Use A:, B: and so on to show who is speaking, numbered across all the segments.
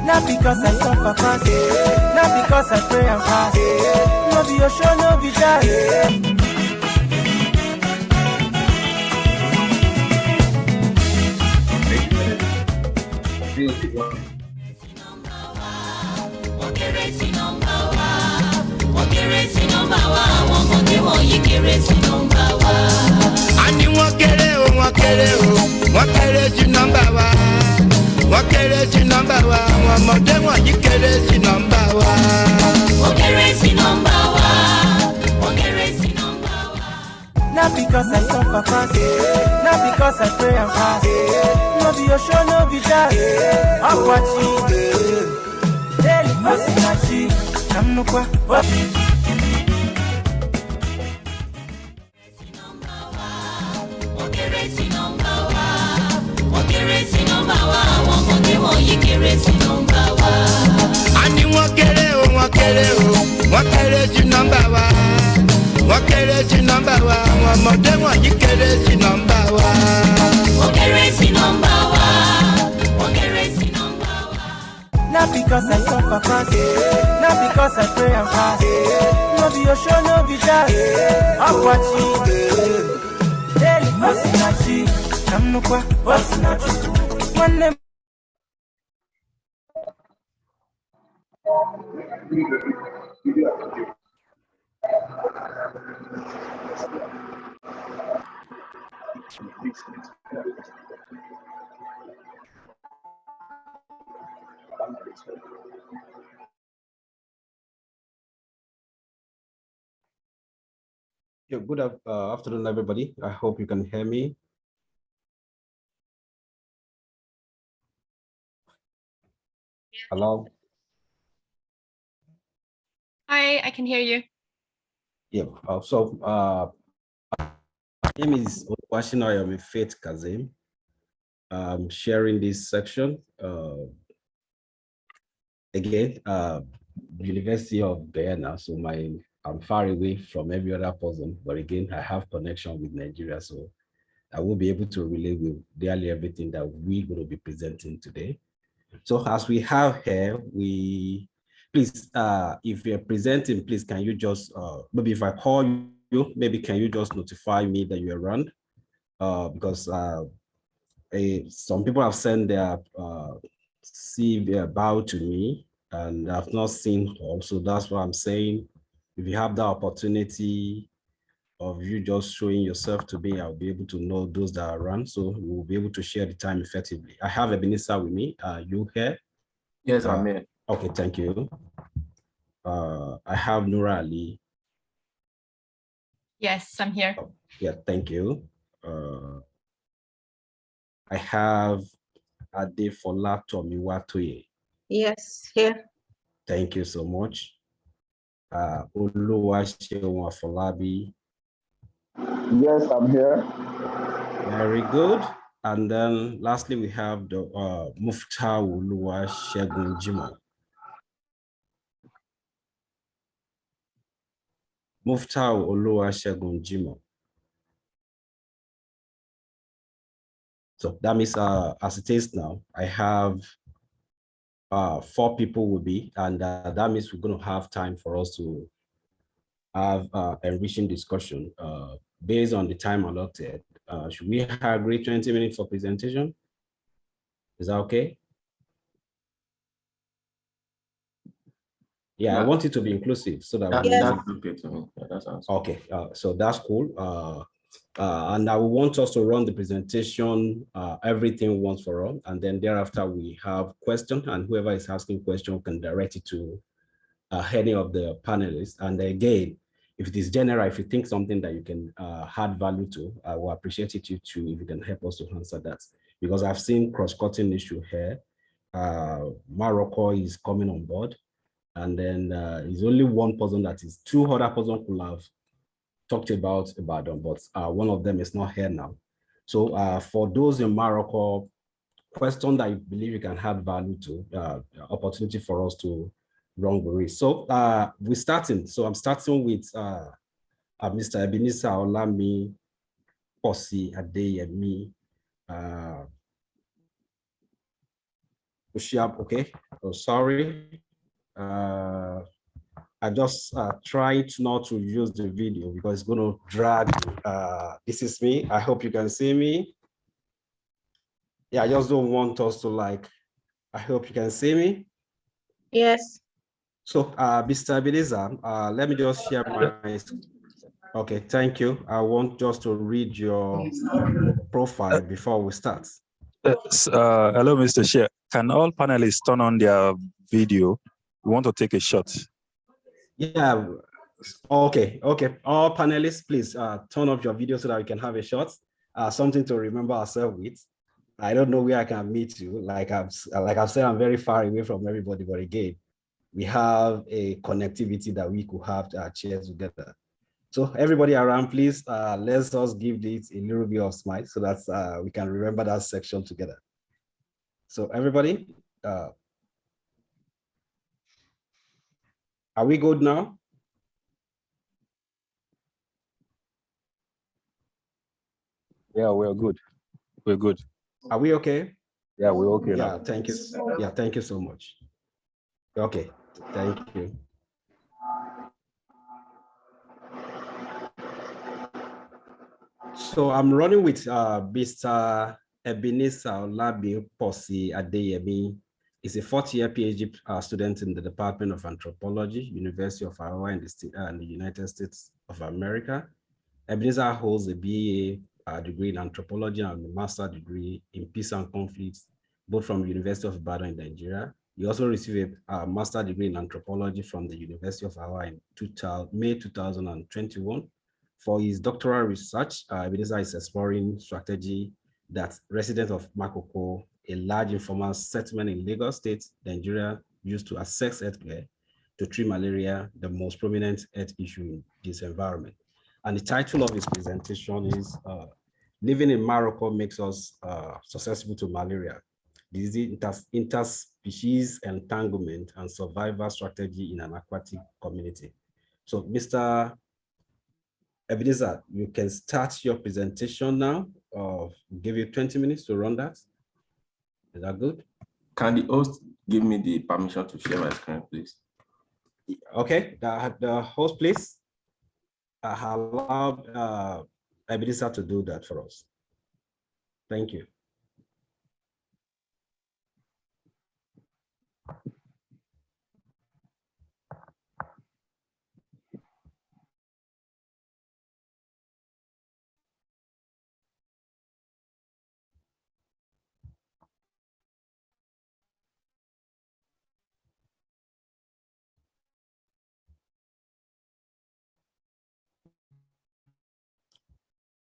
A: Not because I suffer fast, not because I pray and fast. No be your show, no be that. Not because I suffer fast, not because I pray and fast. No be your show, no be that. I'm watching daily, passing I'm no qua. Not because I suffer fast, not because I pray and fast. No be your show, no be that. I'm watching daily, passing I'm no qua, passing one name.
B: Yeah, good afternoon, everybody. I hope you can hear me. Hello?
C: Hi, I can hear you.
B: Yeah, my name is Oluwashinoyomi Faith Kazim. I'm sharing this section. Again, University of Guyana, so I'm far away from every other person, but again, I have connection with Nigeria, so I will be able to relate with nearly everything that we're going to be presenting today. So as we have here, please, if you're presenting, please, can you just, maybe if I call you, maybe can you just notify me that you're around? Because some people have sent their CV about to me and I've not seen her. So that's what I'm saying. If you have the opportunity of you just showing yourself to me, I'll be able to know those that are around. So we'll be able to share the time effectively. I have Ebenezer with me. You here?
D: Yes, I'm here.
B: Okay, thank you. I have Nura Ali.
C: Yes, I'm here.
B: Oh, yeah, thank you. I have Adefola Tomiwatoye.
E: Yes, here.
B: Thank you so much. Oluwaseun Afolabi.
F: Yes, I'm here.
B: Very good. And then lastly, we have the Muftau Oluwasegun Jimoh. Muftau Oluwasegun Jimoh. So that means as it is now, I have 4 people will be, and that means we're going to have time for us to have enriching discussion based on the time allotted. Should we agree 20 minutes for presentation? Is that okay? Yeah, I want it to be inclusive so that
D: that's okay to me. Yeah, that sounds
B: okay. So that's cool. And I want us to run the presentation, everything once for all, and then thereafter we have questions, and whoever is asking question can direct it to any of the panelists. And again, if it is general, if you think something that you can add value to, I will appreciate it too if you can help us to answer that. Because I've seen cross-cutting issue here. Morocco is coming on board, and then it's only one person that is, 2 other persons could have talked about them, but one of them is not here now. So for those in Morocco, question that you believe you can add value to, opportunity for us to run with. So we're starting. So I'm starting with Mr. Ebenezer Olami Posi Adeyemi. Okay. Oh, sorry. I just tried not to use the video because it's going to drag. This is me. I hope you can see me. Yeah, I just don't want us to I hope you can see me.
E: Yes.
B: So, Mr. Ebenezer, let me just share my. Okay, thank you. I want just to read your profile before we start.
G: Hello, Mr. Chair. Can all panelists turn on their video? We want to take a shot.
B: Yeah. Okay. All panelists, please turn off your video so that we can have a shot. Something to remember ourselves with. I don't know where I can meet you. Like I've said, I'm very far away from everybody, but again, we have a connectivity that we could have to share together. So everybody around, please, let's us give this a little bit of smile so that we can remember that section together. So everybody, are we good now?
G: Yeah, we're good. We're good.
B: Are we okay?
G: Yeah, we're okay
B: Yeah,
G: now.
B: thank you. Yeah, thank you so much. Okay, thank you. So I'm running with Mr. Ebenezer Olabi Posi Adeyemi. He's a 4th-year PhD student in the Department of Anthropology, University of Iowa in the United States of America. Ebenezer holds a BA degree in anthropology and a master's degree in peace and conflicts, both from the University of Ibadan in Nigeria. He also received a master's degree in anthropology from the University of Iowa in May 2021. For his doctoral research, Ebenezer is exploring strategy that residents of Makoko, a large informal settlement in Lagos State, Nigeria, used to assess healthcare to treat malaria, the most prominent health issue in this environment. And the title of his presentation is Living in Morocco Makes Us Susceptible to Malaria, Disease Interspecies Entanglement and Survival Strategy in an Aquatic Community. So Mr. Ebenezer, you can start your presentation now. Give you 20 minutes to run that. Is that good?
D: Can the host give me the permission to share my screen, please?
B: Okay, the host, please. Allow Ebenezer to do that for us. Thank you.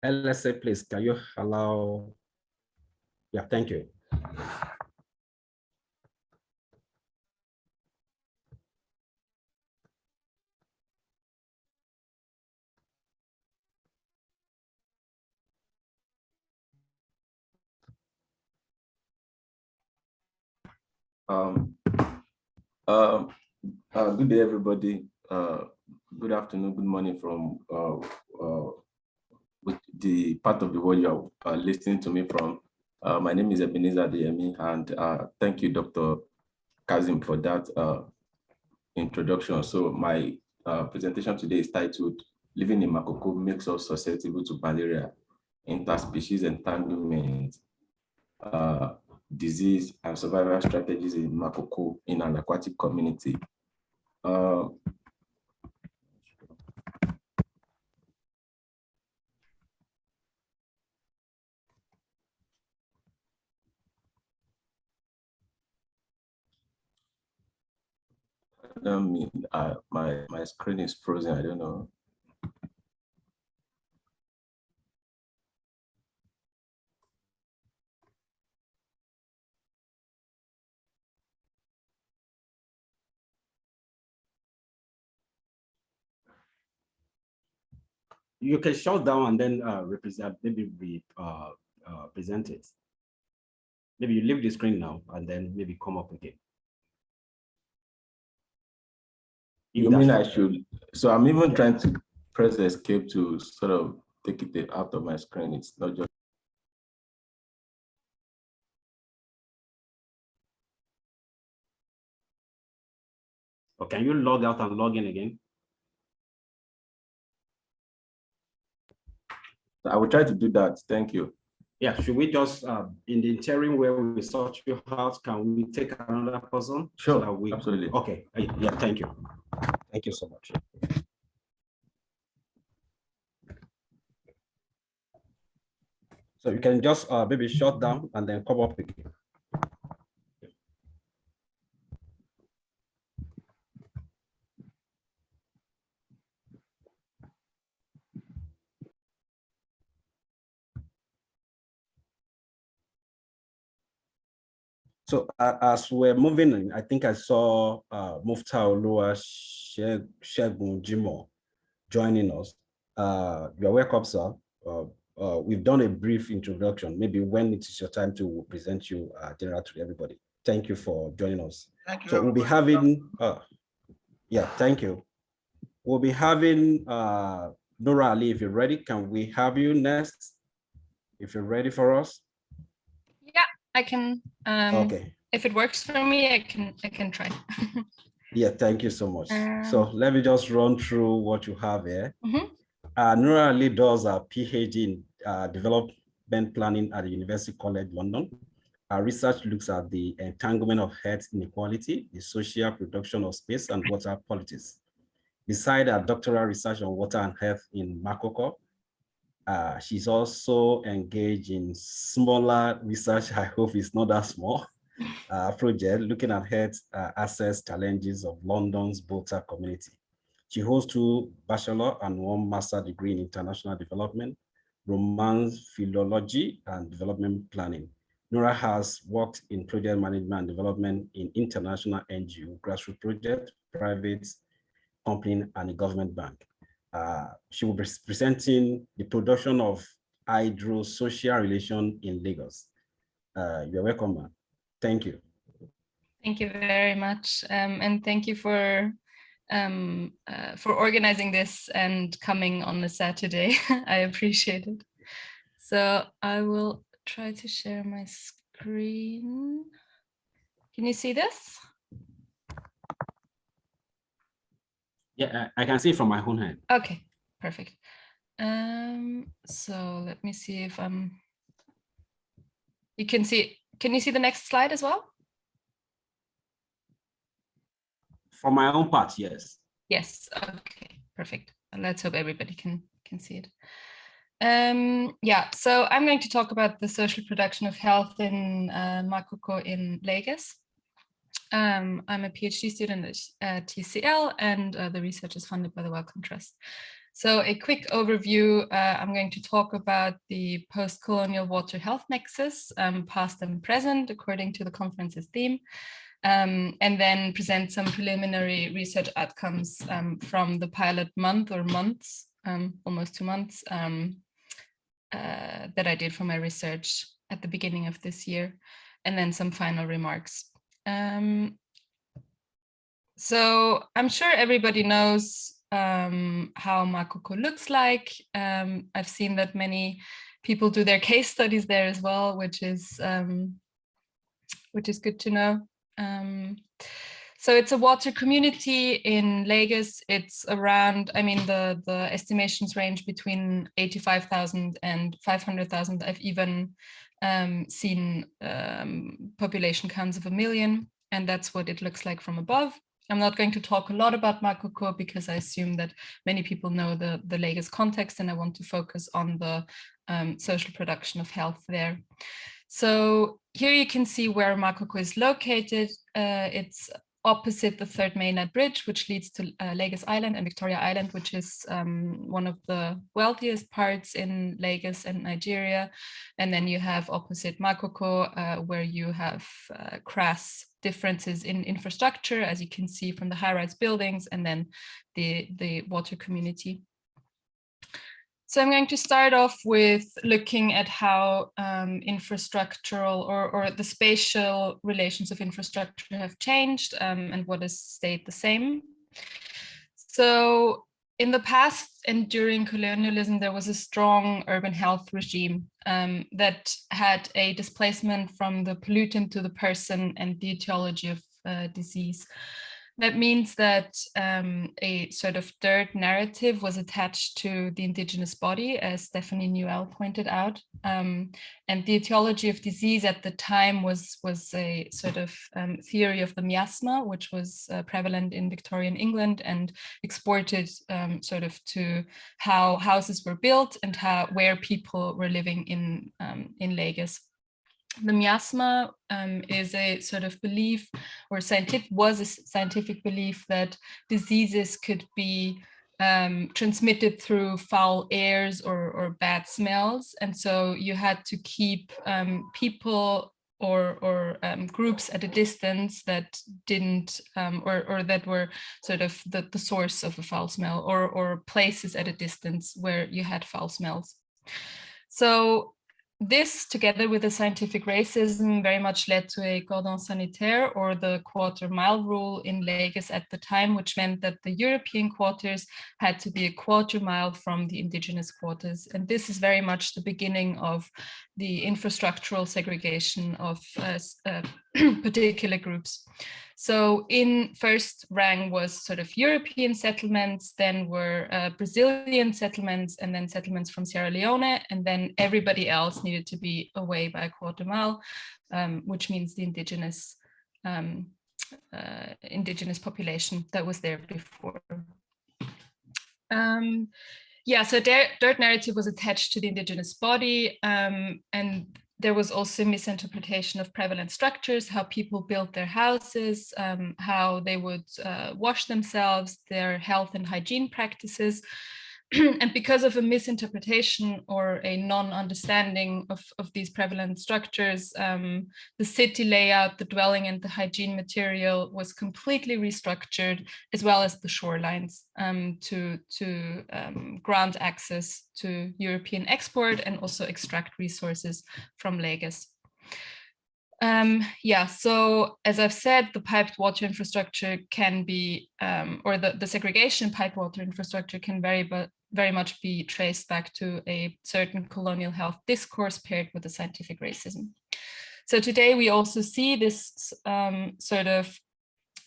B: LSA, please, can you allow? Yeah, thank you.
D: Good day, everybody. Good afternoon, good morning from with the part of the world you are listening to me from. My name is Ebenezer Adeyemi, and thank you, Dr. Kazim, for that introduction. So my presentation today is titled "Living in Makoko Makes Us Susceptible to Malaria, Interspecies Entanglement, Disease and Survival Strategies in Makoko in an Aquatic Community." My screen is frozen. I don't know.
B: You can shut down and then present it. Maybe you leave the screen now and then maybe come up again.
D: You mean I should? So I'm even trying to press escape to sort of take it out of my screen. It's not just.
B: Or can you log out and log in again?
D: I will try to do that. Thank you.
B: Yeah, should we just, in the interim where we sort you out, can we take another person?
D: Sure,
B: So that
D: absolutely.
B: Okay, yeah, thank you. Thank you so much. So you can just maybe shut down and then come up again. So as we're moving in, I think I saw Mufta Olua Shegun Jimo joining us. You're welcome, sir. We've done a brief introduction. Maybe when it is your time to present you general to everybody. Thank you for joining us.
E: Thank you.
B: So we'll be having, yeah, thank you. We'll be having Nora Ali, if you're ready. Can we have you next? If you're ready for us.
C: Yeah, I can.
B: Okay.
C: If it works for me, I can try.
B: Yeah, thank you so much. So let me just run through what you have here. Nora Ali does a PhD in development planning at the University College London. Our research looks at the entanglement of health inequality, the social production of space and water politics. Beside her doctoral research on water and health in Makoko, she's also engaged in smaller research, I hope it's not that small, project looking at health access challenges of London's Bolter community. She holds 2 bachelor and 1 master degree in international development, romance philology, and development planning. Nora has worked in project management and development in international NGO, grassroots project, private company, and a government bank. She will be presenting the production of hydro-social relation in Lagos. You're welcome, ma'am. Thank you.
C: Thank you very much, and thank you for organizing this and coming on a Saturday. I appreciate it. So I will try to share my screen. Can you see this?
B: Yeah, I can see it from my own hand.
C: Okay, perfect. So let me see if you can see. Can you see the next slide as well?
B: For my own part, yes.
C: Yes. Okay. Perfect. Let's hope everybody can see it. Yeah. So I'm going to talk about the social production of health in Makoko in Lagos. I'm a PhD student at TCL, and the research is funded by the Wellcome Trust. So a quick overview, I'm going to talk about the post-colonial water health nexus, past and present, according to the conference's theme, and then present some preliminary research outcomes from the pilot month or months, almost 2 months, that I did for my research at the beginning of this year, and then some final remarks. So I'm sure everybody knows how Makoko looks like. I've seen that many people do their case studies there as well, which is good to know. So it's a water community in Lagos. It's around, I mean, the estimations range between 85,000 and 500,000. I've even seen population counts of 1 million, and that's what it looks like from above. I'm not going to talk a lot about Makoko because I assume that many people know the Lagos context, and I want to focus on the social production of health there. So here you can see where Makoko is located. It's opposite the third mainland bridge, which leads to Lagos Island and Victoria Island, which is one of the wealthiest parts in Lagos and Nigeria. And then you have opposite Makoko, where you have crass differences in infrastructure, as you can see from the high-rise buildings, and then the water community. So I'm going to start off with looking at how infrastructural or the spatial relations of infrastructure have changed and what has stayed the same. So in the past and during colonialism, there was a strong urban health regime that had a displacement from the pollutant to the person and the etiology of disease. That means that a sort of dirt narrative was attached to the indigenous body, as Stephanie Newell pointed out. And the etiology of disease at the time was a sort of theory of the miasma, which was prevalent in Victorian England and exported sort of to how houses were built and where people were living in Lagos. The miasma is a sort of belief, or was a scientific belief, that diseases could be transmitted through foul airs or bad smells, and so you had to keep people or groups at a distance that didn't or that were sort of the source of a foul smell, or places at a distance where you had foul smells. So this, together with the scientific racism, very much led to a cordon sanitaire, or the quarter-mile rule in Lagos at the time, which meant that the European quarters had to be a quarter-mile from the indigenous quarters. And this is very much the beginning of the infrastructural segregation of particular groups. So in first rang was sort of European settlements, then were Brazilian settlements, and then settlements from Sierra Leone, and then everybody else needed to be away by a quarter mile, which means the indigenous population that was there before. Yeah, so dirt narrative was attached to the indigenous body, and there was also misinterpretation of prevalent structures, how people built their houses, how they would wash themselves, their health and hygiene practices. And because of a misinterpretation or a non-understanding of these prevalent structures, the city layout, the dwelling, and the hygiene material was completely restructured, as well as the shorelines, to grant access to European export and also extract resources from Lagos. Yeah, so as I've said, the piped water infrastructure can be, or the segregation piped water infrastructure can very much be traced back to a certain colonial health discourse paired with the scientific racism. So today we also see this sort of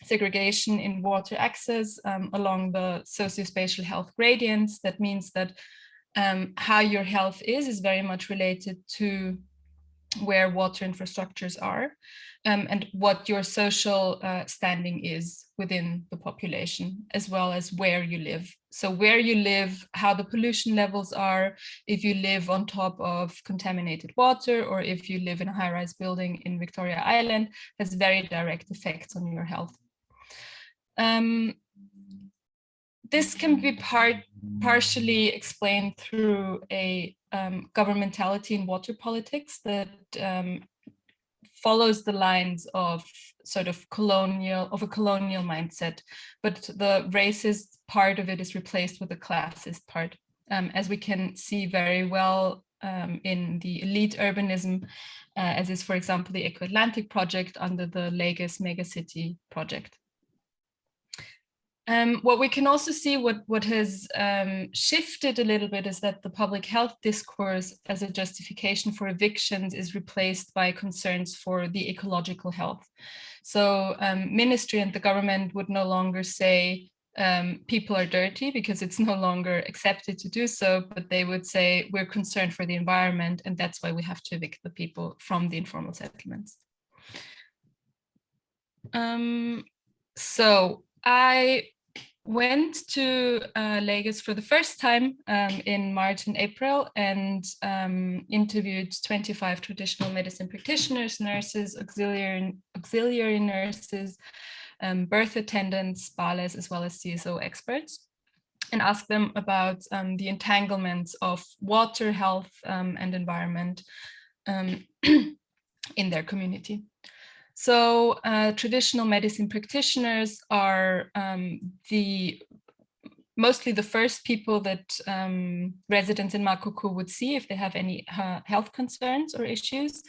C: segregation in water access along the socio-spatial health gradients. That means that how your health is very much related to where water infrastructures are, and what your social standing is within the population, as well as where you live. So where you live, how the pollution levels are, if you live on top of contaminated water, or if you live in a high-rise building in Victoria Island, has very direct effects on your health. This can be partially explained through a governmentality in water politics that follows the lines of sort of a colonial mindset, but the racist part of it is replaced with the classist part, as we can see very well in the elite urbanism, as is, for example, the Eco-Atlantic project under the Lagos Megacity project. What we can also see, what has shifted a little bit, is that the public health discourse as a justification for evictions is replaced by concerns for the ecological health. So ministry and the government would no longer say people are dirty because it's no longer accepted to do so, but they would say we're concerned for the environment and that's why we have to evict the people from the informal settlements. So I went to Lagos for the first time in March and April and interviewed 25 traditional medicine practitioners, nurses, auxiliary nurses, birth attendants, bales, as well as CSO experts, and asked them about the entanglements of water, health, and environment in their community. So traditional medicine practitioners are mostly the first people that residents in Makoko would see if they have any health concerns or issues.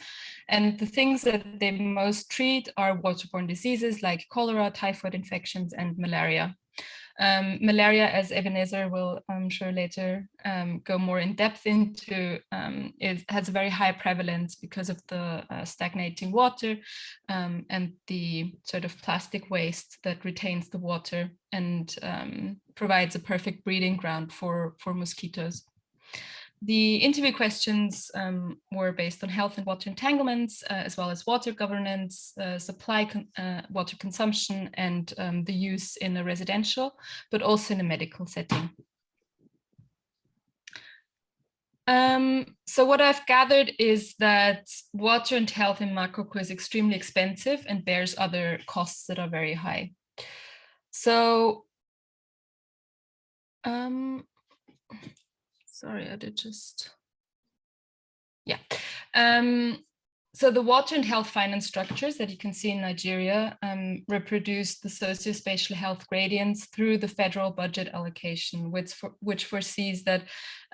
C: And the things that they most treat are waterborne diseases like cholera, typhoid infections, and malaria. Malaria, as Ebenezer will, I'm sure, later go more in depth into, has a very high prevalence because of the stagnating water and the sort of plastic waste that retains the water and provides a perfect breeding ground for mosquitoes. The interview questions were based on health and water entanglements, as well as water governance, water consumption, and the use in a residential, but also in a medical setting. So what I've gathered is that water and health in Makoko is extremely expensive and bears other costs that are very high. So, sorry, I did just, yeah. So the water and health finance structures that you can see in Nigeria reproduce the socio-spatial health gradients through the federal budget allocation, which foresees that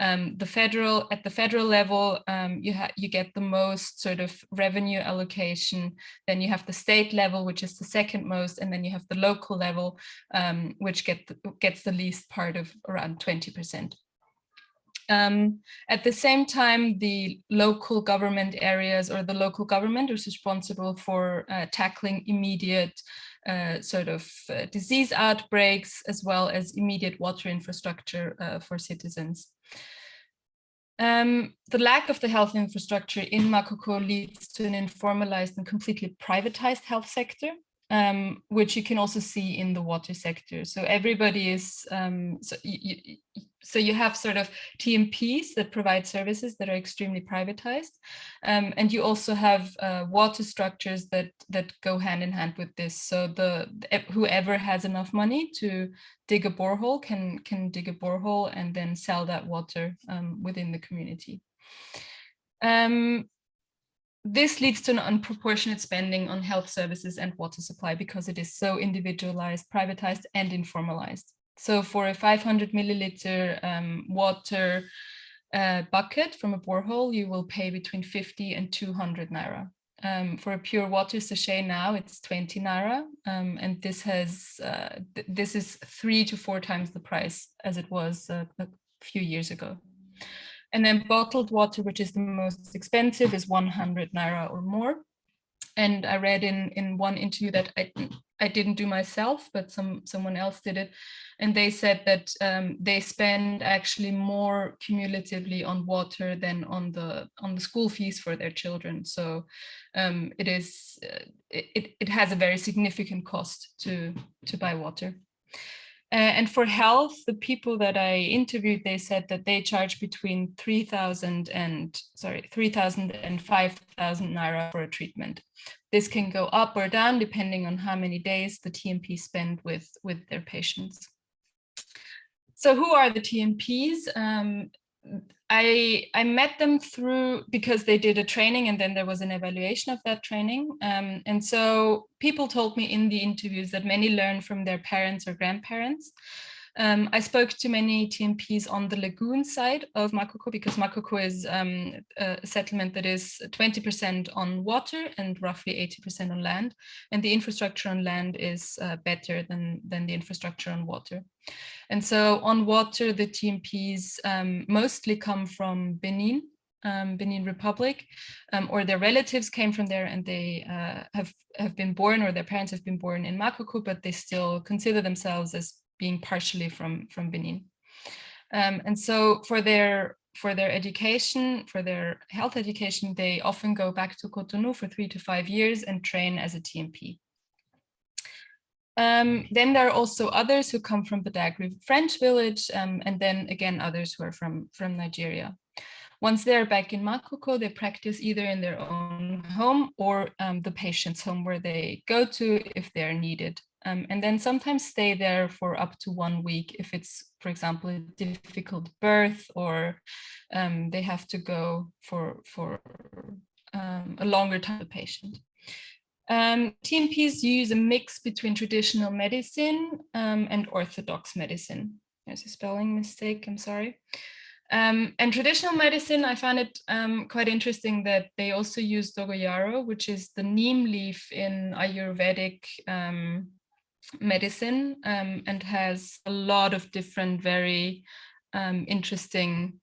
C: at the federal level, you get the most sort of revenue allocation. Then you have the state level, which is the second most, and then you have the local level, which gets the least part of around 20%. At the same time, the local government areas or the local government is responsible for tackling immediate disease outbreaks, as well as immediate water infrastructure for citizens. The lack of the health infrastructure in Makoko leads to an informalized and completely privatized health sector, which you can also see in the water sector. So everybody is, so you have sort of TMPs that provide services that are extremely privatized. And you also have water structures that go hand in hand with this. So whoever has enough money to dig a borehole can dig a borehole and then sell that water within the community. This leads to an unproportionate spending on health services and water supply because it is so individualized, privatized, and informalized. So for a 500 milliliter water bucket from a borehole, you will pay between 50 and 200 naira. For a pure water sachet now, it's 20 naira, and this is 3 to 4 times the price as it was a few years ago. And then bottled water, which is the most expensive, is 100 naira or more. And I read in one interview that I didn't do myself, but someone else did it. And they said that they spend actually more cumulatively on water than on the school fees for their children. So it has a very significant cost to buy water. And for health, the people that I interviewed, they said that they charge between 3,000 and 5,000 naira for a treatment. This can go up or down depending on how many days the TMP spend with their patients. So who are the TMPs? I met them because they did a training and then there was an evaluation of that training. And so people told me in the interviews that many learn from their parents or grandparents, I spoke to many TMPs on the lagoon side of Makoko, because Makoko is a settlement that is 20% on water and roughly 80% on land. And the infrastructure on land is better than the infrastructure on water. And so on water, the TMPs mostly come from Benin, Benin Republic, or their relatives came from there, and they have been born, or their parents have been born in Makoko, but they still consider themselves as being partially from Benin. And so for their education, for their health education, they often go back to Cotonou for 3 to 5 years and train as a TMP. Then there are also others who come from Badagry French village, and then again others who are from Nigeria. Once they're back in Makoko, they practice either in their own home or the patient's home, where they go to if they're needed. And then sometimes stay there for up to 1 week if it's, for example, a difficult birth, or they have to go for a longer time with the patient. TMPs use a mix between traditional medicine and orthodox medicine. There's a spelling mistake, I'm sorry. And traditional medicine, I found it quite interesting that they also use dogoyaro, which is the neem leaf in Ayurvedic medicine, and has a lot of different very interesting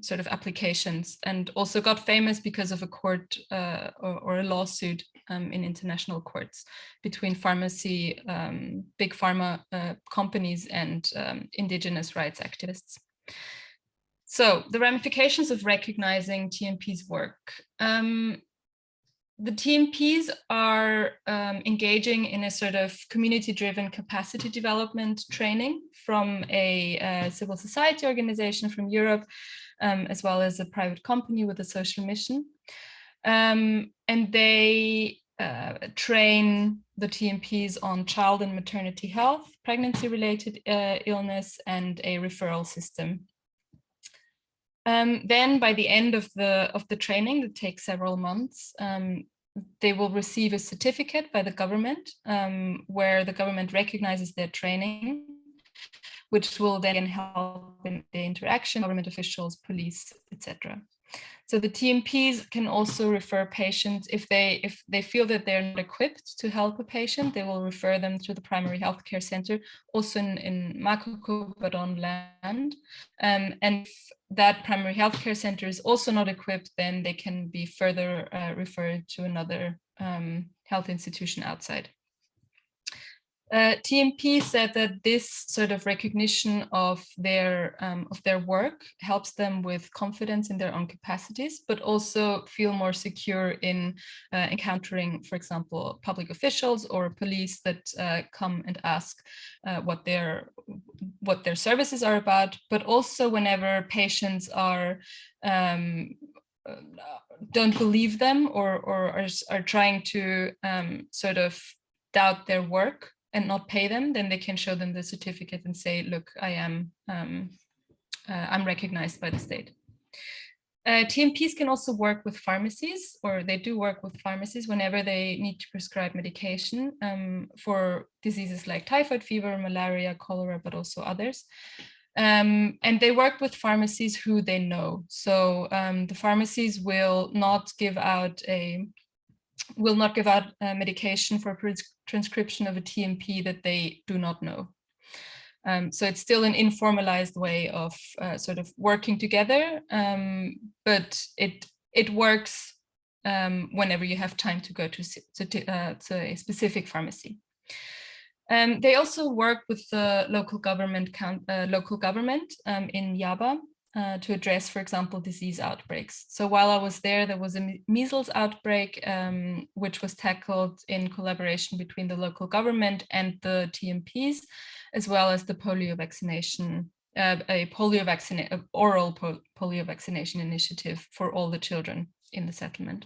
C: sort of applications, and also got famous because of a court or a lawsuit in international courts between pharmacy, big pharma companies and indigenous rights activists. So the ramifications of recognizing TMP's work. The TMPs are engaging in a sort of community-driven capacity development training from a civil society organization from Europe, as well as a private company with a social mission. And they train the TMPs on child and maternity health, pregnancy-related illness, and a referral system. Then by the end of the training, that takes several months, they will receive a certificate by the government, where the government recognizes their training, which will then help in the interaction, government officials, police, etc. So the TMPs can also refer patients if they feel that they're not equipped to help a patient. They will refer them to the primary healthcare center, also in Makoko, but on land. And if that primary healthcare center is also not equipped, then they can be further referred to another health institution outside. TMP said that this sort of recognition of their work helps them with confidence in their own capacities, but also feel more secure in encountering, for example, public officials or police that come and ask what their services are about, but also whenever patients are don't believe them or are trying to sort of doubt their work and not pay them, then they can show them the certificate and say, look, I'm recognized by the state. TMPs can also work with pharmacies, or they do work with pharmacies whenever they need to prescribe medication for diseases like typhoid fever, malaria, cholera, but also others. And they work with pharmacies who they know. So the pharmacies will not give out medication for transcription of a TMP that they do not know. So it's still an informalized way of sort of working together, but it works whenever you have time to go to a specific pharmacy. They also work with the local government in Yaba to address, for example, disease outbreaks. So while I was there, there was a measles outbreak, which was tackled in collaboration between the local government and the TMPs, as well as the polio vaccination, oral polio vaccination initiative for all the children in the settlement.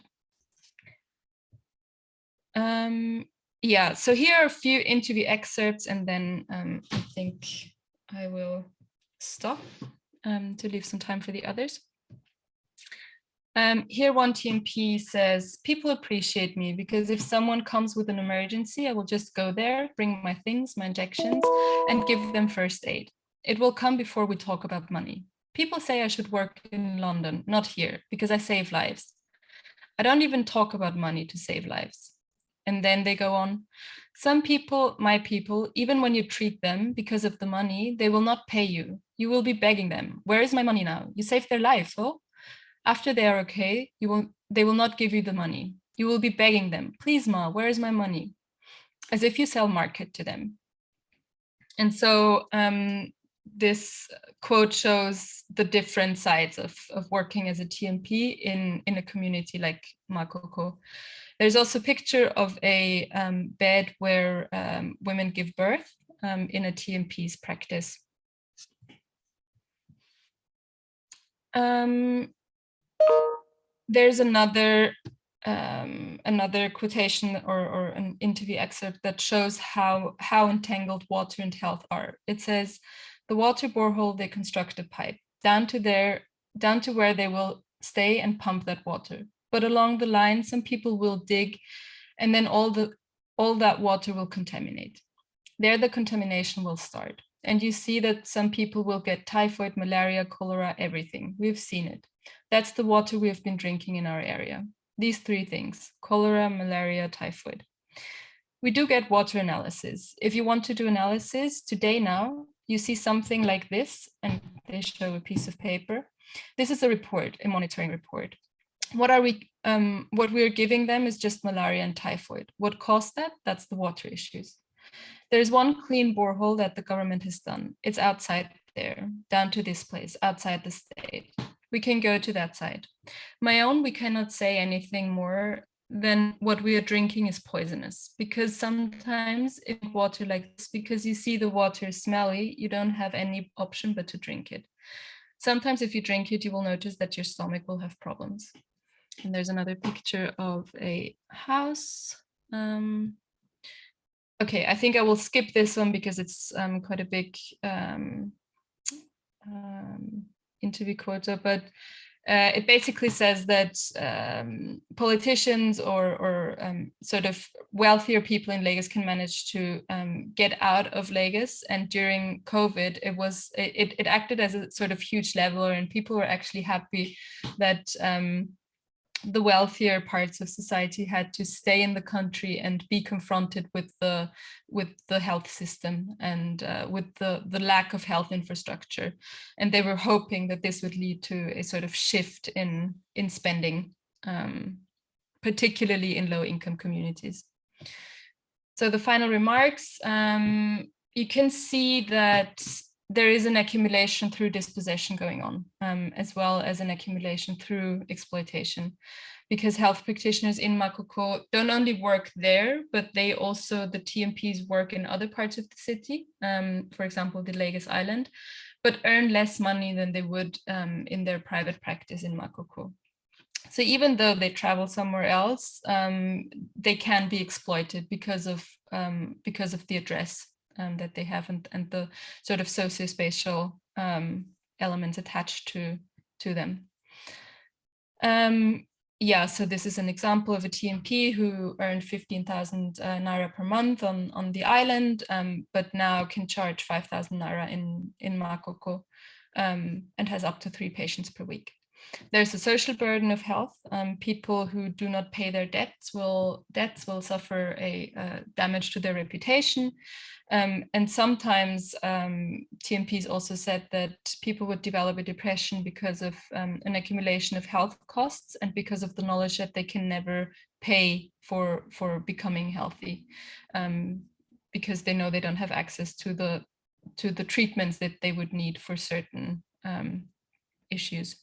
C: Yeah, so here are a few interview excerpts, and then I think I will stop to leave some time for the others. Here one TMP says, people appreciate me because if someone comes with an emergency, I will just go there, bring my things, my injections, and give them first aid. It will come before we talk about money. People say I should work in London, not here, because I save lives. I don't even talk about money to save lives. And then they go on, some people, my people, even when you treat them because of the money, they will not pay you. You will be begging them. Where is my money now? You saved their life, oh? After they are okay, they will not give you the money. You will be begging them, please, Ma, where is my money? As if you sell market to them. And so this quote shows the different sides of working as a TMP in a community like Makoko. There's also a picture of a bed where women give birth in a TMP's practice. There's another quotation or an interview excerpt that shows how entangled water and health are. It says, the water borehole, they construct a pipe down to where they will stay and pump that water. But along the line, some people will dig, and then all that water will contaminate. There, the contamination will start. And you see that some people will get typhoid, malaria, cholera, everything. We've seen it. That's the water we have been drinking in our area. These three things: cholera, malaria, typhoid. We do get water analysis. If you want to do analysis today now, you see something like this, and they show a piece of paper. This is a report, a monitoring report. What we're giving them is just malaria and typhoid. What caused that? That's the water issues. There's one clean borehole that the government has done. It's outside there, down to this place, outside the state. We can go to that side. My own, we cannot say anything more than what we are drinking is poisonous, because sometimes in water like this, because you see the water is smelly, you don't have any option but to drink it. Sometimes if you drink it, you will notice that your stomach will have problems. And there's another picture of a house. Okay, I think I will skip this one because it's quite a big interview quota, but it basically says that politicians or sort of wealthier people in Lagos can manage to get out of Lagos. And during COVID, it acted as a sort of huge leveler, and people were actually happy that the wealthier parts of society had to stay in the country and be confronted with the health system and with the lack of health infrastructure. And they were hoping that this would lead to a sort of shift in spending, particularly in low income communities. So the final remarks, you can see that there is an accumulation through dispossession going on, as well as an accumulation through exploitation, because health practitioners in Makoko don't only work there, but the TMPs work in other parts of the city, for example, the Lagos Island, but earn less money than they would in their private practice in Makoko. So even though they travel somewhere else, they can be exploited because of the address that they have and the sort of socio-spatial elements attached to them. Yeah, so this is an example of a TMP who earned 15,000 naira per month on the island, but now can charge 5,000 naira in Makoko and has up to 3 patients per week. There's a social burden of health. People who do not pay their debts will suffer a damage to their reputation. And sometimes TMPs also said that people would develop a depression because of an accumulation of health costs and because of the knowledge that they can never pay for becoming healthy, because they know they don't have access to the treatments that they would need for certain issues.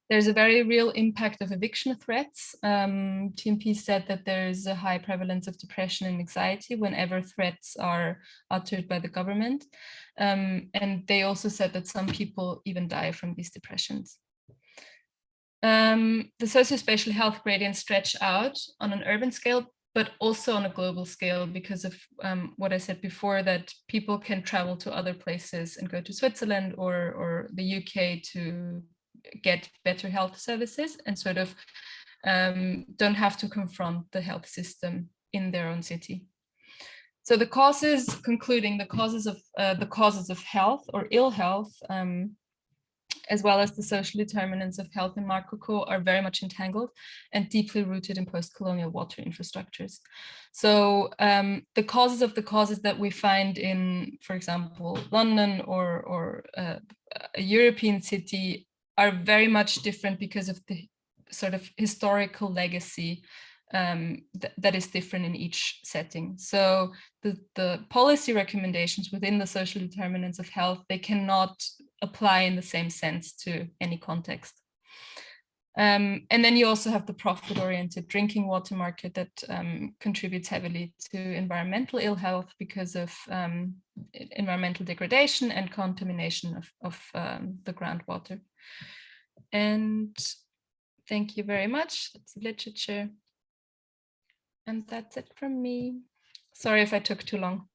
C: There's a very real impact of eviction threats. TMP said that there's a high prevalence of depression and anxiety whenever threats are uttered by the government. And they also said that some people even die from these depressions. The socio-spatial health gradients stretch out on an urban scale, but also on a global scale because of what I said before, that people can travel to other places and go to Switzerland or the UK to get better health services and sort of don't have to confront the health system in their own city. So the causes, concluding the causes of health or ill health, as well as the social determinants of health in Makoko, are very much entangled and deeply rooted in post-colonial water infrastructures. So the causes that we find in, for example, London or a European city are very much different because of the sort of historical legacy that is different in each setting. So the policy recommendations within the social determinants of health, they cannot apply in the same sense to any context. And then you also have the profit-oriented drinking water market that contributes heavily to environmental ill health because of environmental degradation and contamination of the groundwater. And thank you very much. That's the literature. And that's it from me. Sorry if I took too long.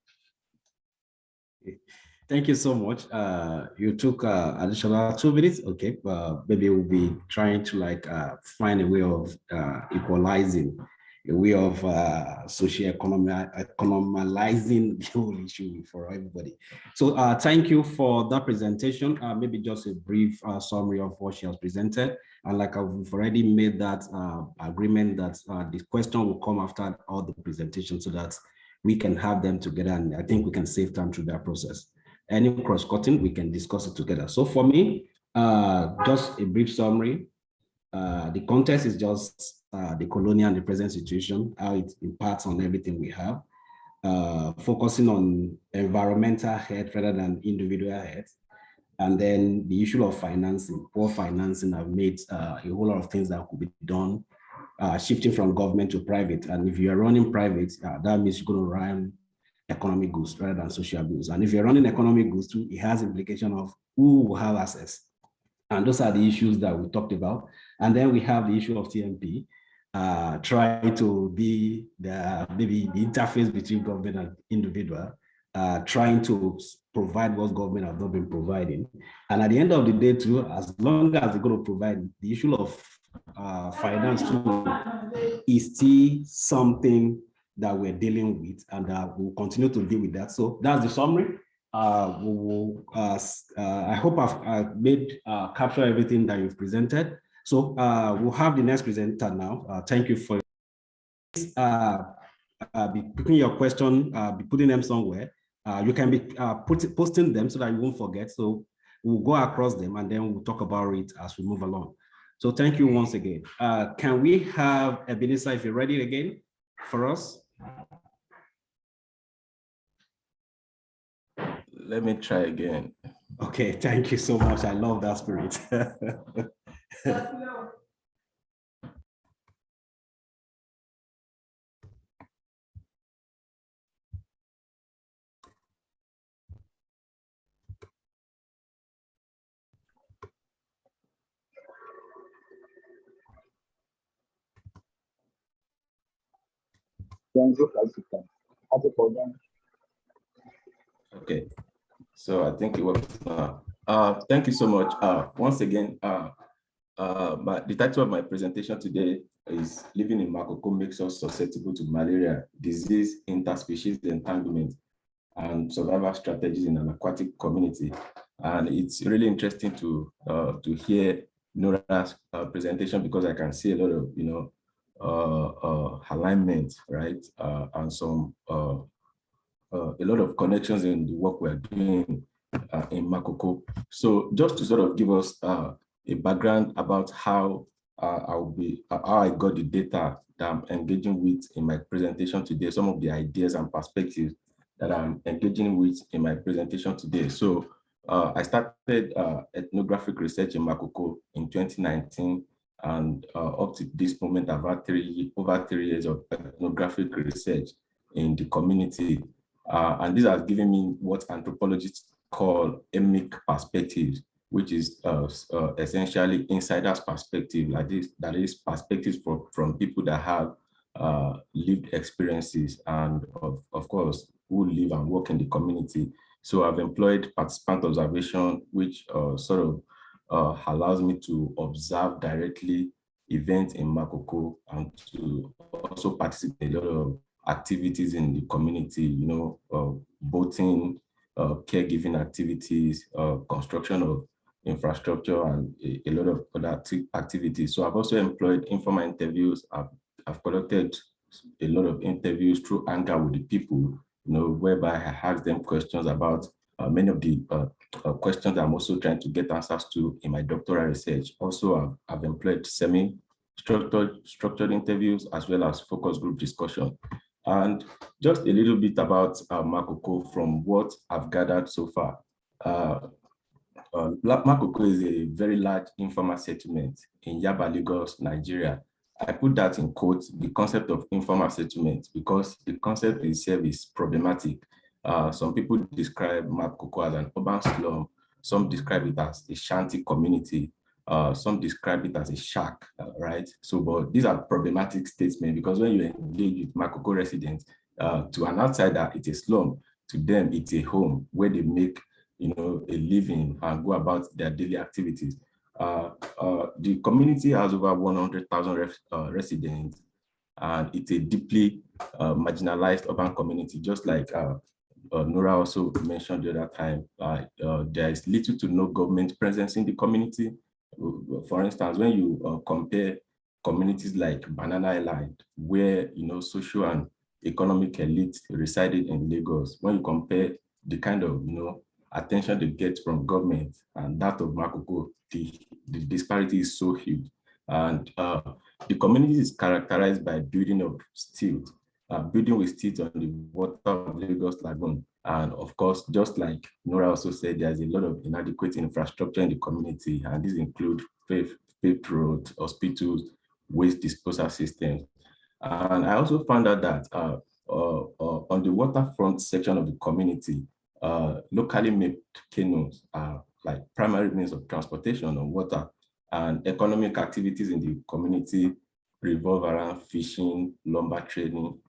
B: Thank you so much. You took additional 2 minutes. Okay, maybe we'll be trying to find a way of equalizing, a way of economizing the whole issue for everybody. So thank you for that presentation. Maybe just a brief summary of what she has presented. And like we've already made that agreement that the question will come after all the presentations so that we can have them together. And I think we can save time through that process. Any cross-cutting, we can discuss it together. So for me, just a brief summary. The context is just the colonial and the present situation, how it impacts on everything we have, focusing on environmental health rather than individual health. And then the issue of financing, poor financing have made a whole lot of things that could be done, shifting from government to private. And if you are running private, that means you're going to run economic goods rather than social goods. And if you're running economic goods too, it has implication of who will have access. And those are the issues that we talked about. And then we have the issue of TMP, trying to be maybe the interface between government and individual, trying to provide what government has not been providing. And at the end of the day too, as long as they're going to provide, the issue of finance too is still something that we're dealing with, and we'll continue to deal with that. So that's the summary. I hope I've made capture everything that you've presented. So we'll have the next presenter now. Thank you for be picking your question, be putting them somewhere. You can be posting them so that you won't forget. So we'll go across them and then we'll talk about it as we move along. So thank you once again. Can we have Ebenezer, if you're ready again for us?
D: Let me try again.
B: Okay, thank you so much. I love that spirit.
D: Okay, so I think it works now. Thank you so much. Once again, the title of my presentation today is Living in Makoko Makes Us Susceptible to Malaria, Disease, Interspecies Entanglement, and Survival Strategies in an Aquatic Community. And it's really interesting to hear Nora's presentation because I can see a lot of, alignment, right? And some a lot of connections in the work we're doing in Makoko. So just to sort of give us a background about how I got the data that I'm engaging with in my presentation today, some of the ideas and perspectives that I'm engaging with in my presentation today. So I started ethnographic research in Makoko in 2019, and up to this moment, I've had over 3 years of ethnographic research in the community. And this has given me what anthropologists call emic perspectives, which is essentially insider's perspective, that is perspectives from people that have lived experiences and of course, who live and work in the community. So I've employed participant observation, which sort allows me to observe directly events in Makoko and to also participate in a lot of activities in the community, you know, boating, caregiving activities, construction of infrastructure, and a lot of other activities. So I've also employed informal interviews. I've conducted a lot of interviews through Anchor with the people, you know, whereby I ask them questions about many of the questions I'm also trying to get answers to in my doctoral research. Also, I've employed semi-structured interviews as well as focus group discussion. And just a little bit about Makoko from what I've gathered so far. Makoko is a very large informal settlement in Yaba, Lagos, Nigeria. I put that in quotes, the concept of informal settlement, because the concept itself is problematic. Some people describe Makoko as an urban slum. Some describe it as a shanty community. Some describe it as a shack, right? So, but these are problematic statements, because when you engage with Makoko residents, to an outsider, it's a slum. To them, it's a home where they make, you know, a living and go about their daily activities. The community has over 100,000 residents, and it's a deeply marginalized urban community, just like Nora also mentioned the other time. There is little to no government presence in the community. For instance, when you compare communities like Banana Island, where, you know, social and economic elites resided in Lagos, when you compare the kind of, you know, attention they get from government and that of Makoko, the disparity is so huge. And the community is characterized by building of stilt, building with stilt on the water of Lagos Lagoon. And of course, just like Nora also said, there's a lot of inadequate infrastructure in the community, and these include paved roads, hospitals, waste disposal systems. And I also found out that on the waterfront section of the community, locally made canoes are like primary means of transportation on water, and economic activities in the community revolve around fishing, lumber trading,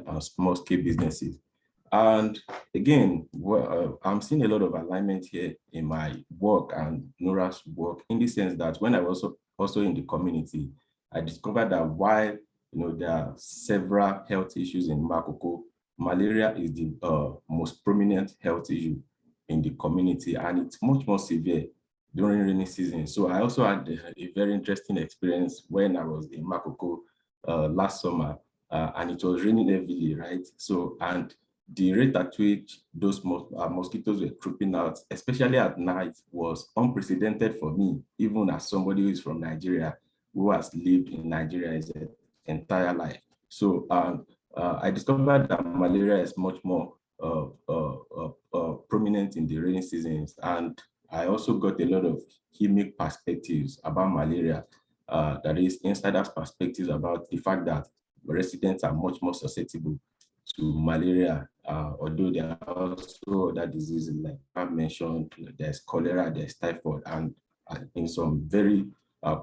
D: and small-scale businesses. And again, I'm seeing a lot of alignment here in my work and Nora's work, in the sense that when I was also in the community, I discovered that while, you know, there are several health issues in Makoko, malaria is the most prominent health issue in the community, and it's much more severe during rainy season. So I also had a very interesting experience when I was in Makoko last summer, and it was raining heavily, right? So, and the rate at which those mosquitoes were trooping out, especially at night, was unprecedented for me, even as somebody who is from Nigeria, who has lived in Nigeria his entire life. So I discovered that malaria is much more prominent in the rainy seasons, and I also got a lot of chemic perspectives about malaria, that is, insiders' perspectives about the fact that residents are much more susceptible to malaria, although there are also other diseases like I've mentioned. There's cholera, there's typhoid, and in some very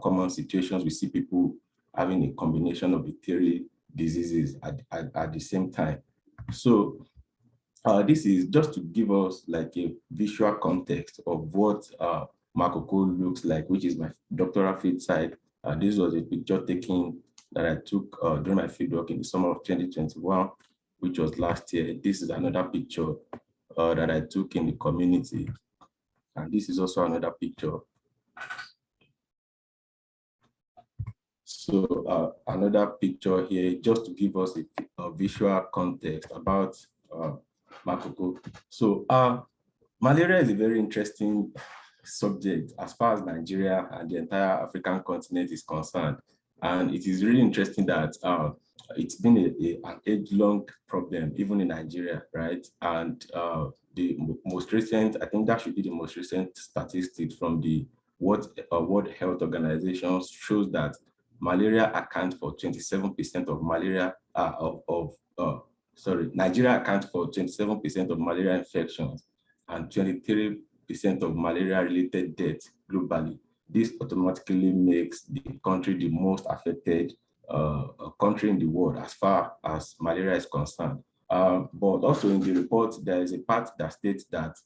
D: common situations, we see people having a combination of the three diseases at the same time. So this is just to give us like a visual context of what Makoko looks like, which is my doctoral field site. This was a picture taken that I took during my fieldwork in the summer of 2021, which was last year. This is another picture that I took in the community. And this is also another picture. So another picture here, just to give us a visual context about Makoko. So malaria is a very interesting subject as far as Nigeria and the entire African continent is concerned. And it is really interesting that it's been an age-long problem, even in Nigeria, right? And the most recent, I think that should be the most recent statistics from the World Health Organization shows that malaria accounts for 27% of malaria, Nigeria accounts for 27% of malaria infections and 23% of malaria-related deaths globally. This automatically makes the country the most affected country in the world as far as malaria is concerned. But also in the report, there is a part that states that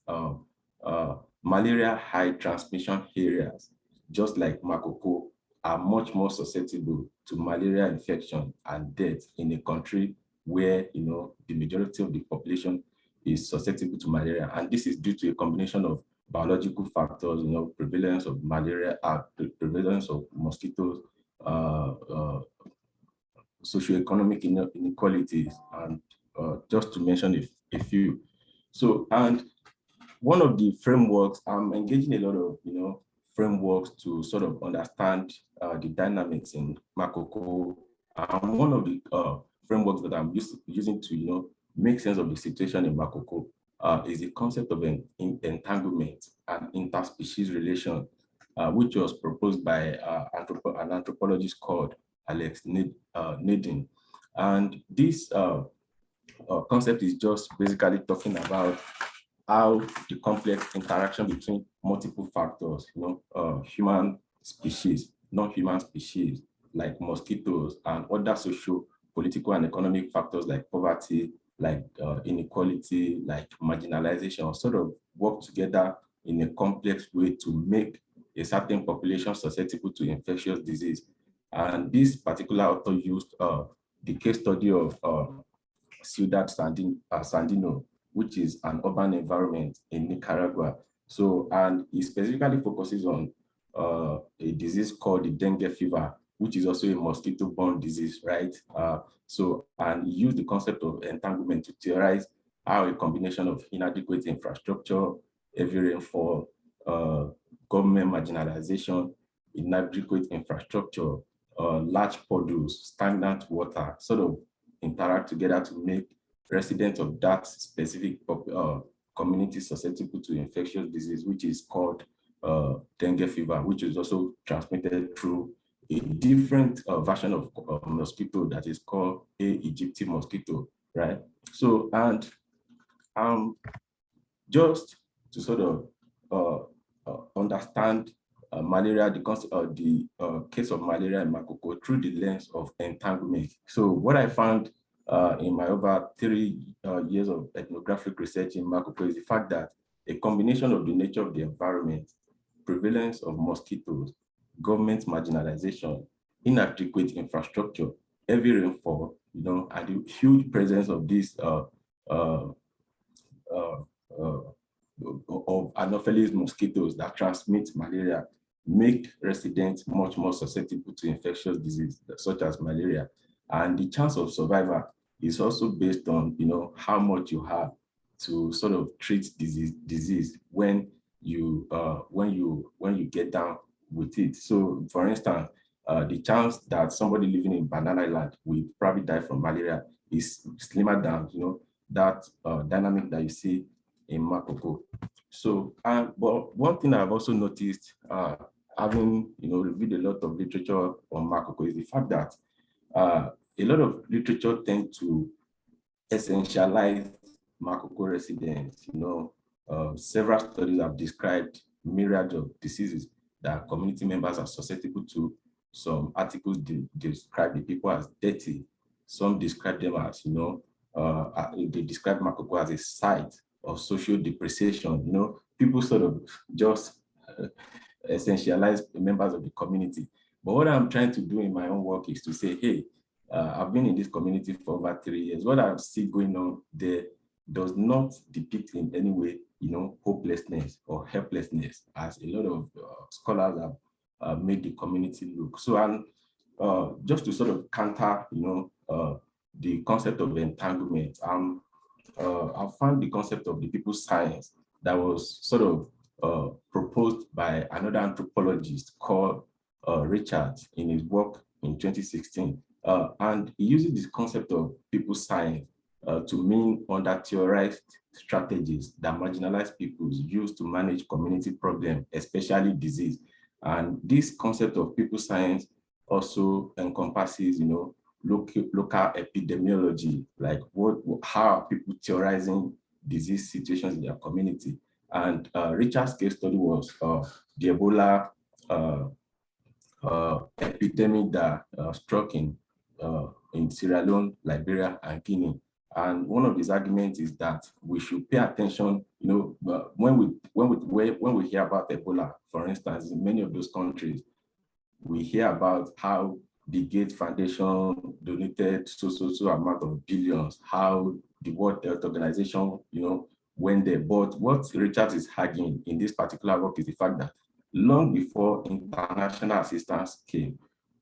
D: malaria high transmission areas, just like Makoko, are much more susceptible to malaria infection and death in a country where the majority of the population is susceptible to malaria. And this is due to a combination of biological factors, prevalence of malaria, prevalence of mosquitoes, socioeconomic inequalities, and just to mention a few. So, and one of the frameworks, I'm engaging a lot of, frameworks to sort of understand the dynamics in Makoko. And one of the frameworks that I'm using to, make sense of the situation in Makoko is the concept of entanglement and interspecies relation, which was proposed by an anthropologist called Alex Nadin. And this concept is just basically talking about how the complex interaction between multiple factors, human species, non-human species, like mosquitoes, and other social, political, and economic factors like poverty, like inequality, like marginalization, sort of work together in a complex way to make a certain population susceptible to infectious disease. And this particular author used the case study of Ciudad Sandino, which is an urban environment in Nicaragua. So, and it specifically focuses on a disease called the dengue fever, which is also a mosquito-borne disease, right? And use the concept of entanglement to theorize how a combination of inadequate infrastructure, heavy rainfall, government marginalization, inadequate infrastructure, large puddles, stagnant water, sort of interact together to make residents of that specific community susceptible to infectious disease, which is called dengue fever, which is also transmitted through a different version of mosquito that is called A. aegypti mosquito, right? So, and just to sort of understand malaria, the concept of the case of malaria in Makoko through the lens of entanglement. So what I found in my over 3 years of ethnographic research in Makoko is the fact that a combination of the nature of the environment, prevalence of mosquitoes, government marginalization, inadequate infrastructure, heavy rainfall, and the huge presence of this of Anopheles mosquitoes that transmit malaria make residents much more susceptible to infectious disease such as malaria. And the chance of survival is also based on how much you have to sort of treat disease when you get down with it. So for instance, the chance that somebody living in Banana Island will probably die from malaria is slimmer than that dynamic that you see in Makoko. So, but one thing I've also noticed, having reviewed a lot of literature on Makoko, is the fact that a lot of literature tend to essentialize Makoko residents. Several studies have described myriad of diseases that community members are susceptible to. Some articles describe the people as dirty. Some describe them as, they describe Makoko as a site of social depreciation. People sort of just essentialize members of the community. But what I'm trying to do in my own work is to say, hey, I've been in this community for over 3 years. What I see going on there does not depict in any way, hopelessness or helplessness, as a lot of scholars have made the community look. So, and just to sort of counter, the concept of entanglement, I found the concept of the people's science that was sort of proposed by another anthropologist called Richards in his work in 2016. And he uses this concept of people's science to mean under theorized strategies that marginalized peoples use to manage community problems, especially disease. And this concept of people's science also encompasses, local epidemiology, like how are people theorizing disease situations in their community. And Richard's case study was the Ebola epidemic that struck in Sierra Leone, Liberia, and Guinea. And one of these arguments is that we should pay attention, when we hear about Ebola, for instance, in many of those countries, we hear about how the Gates Foundation donated so amount of billions, how the World Health Organization, went there. But what Richard is arguing in this particular work is the fact that long before international assistance came,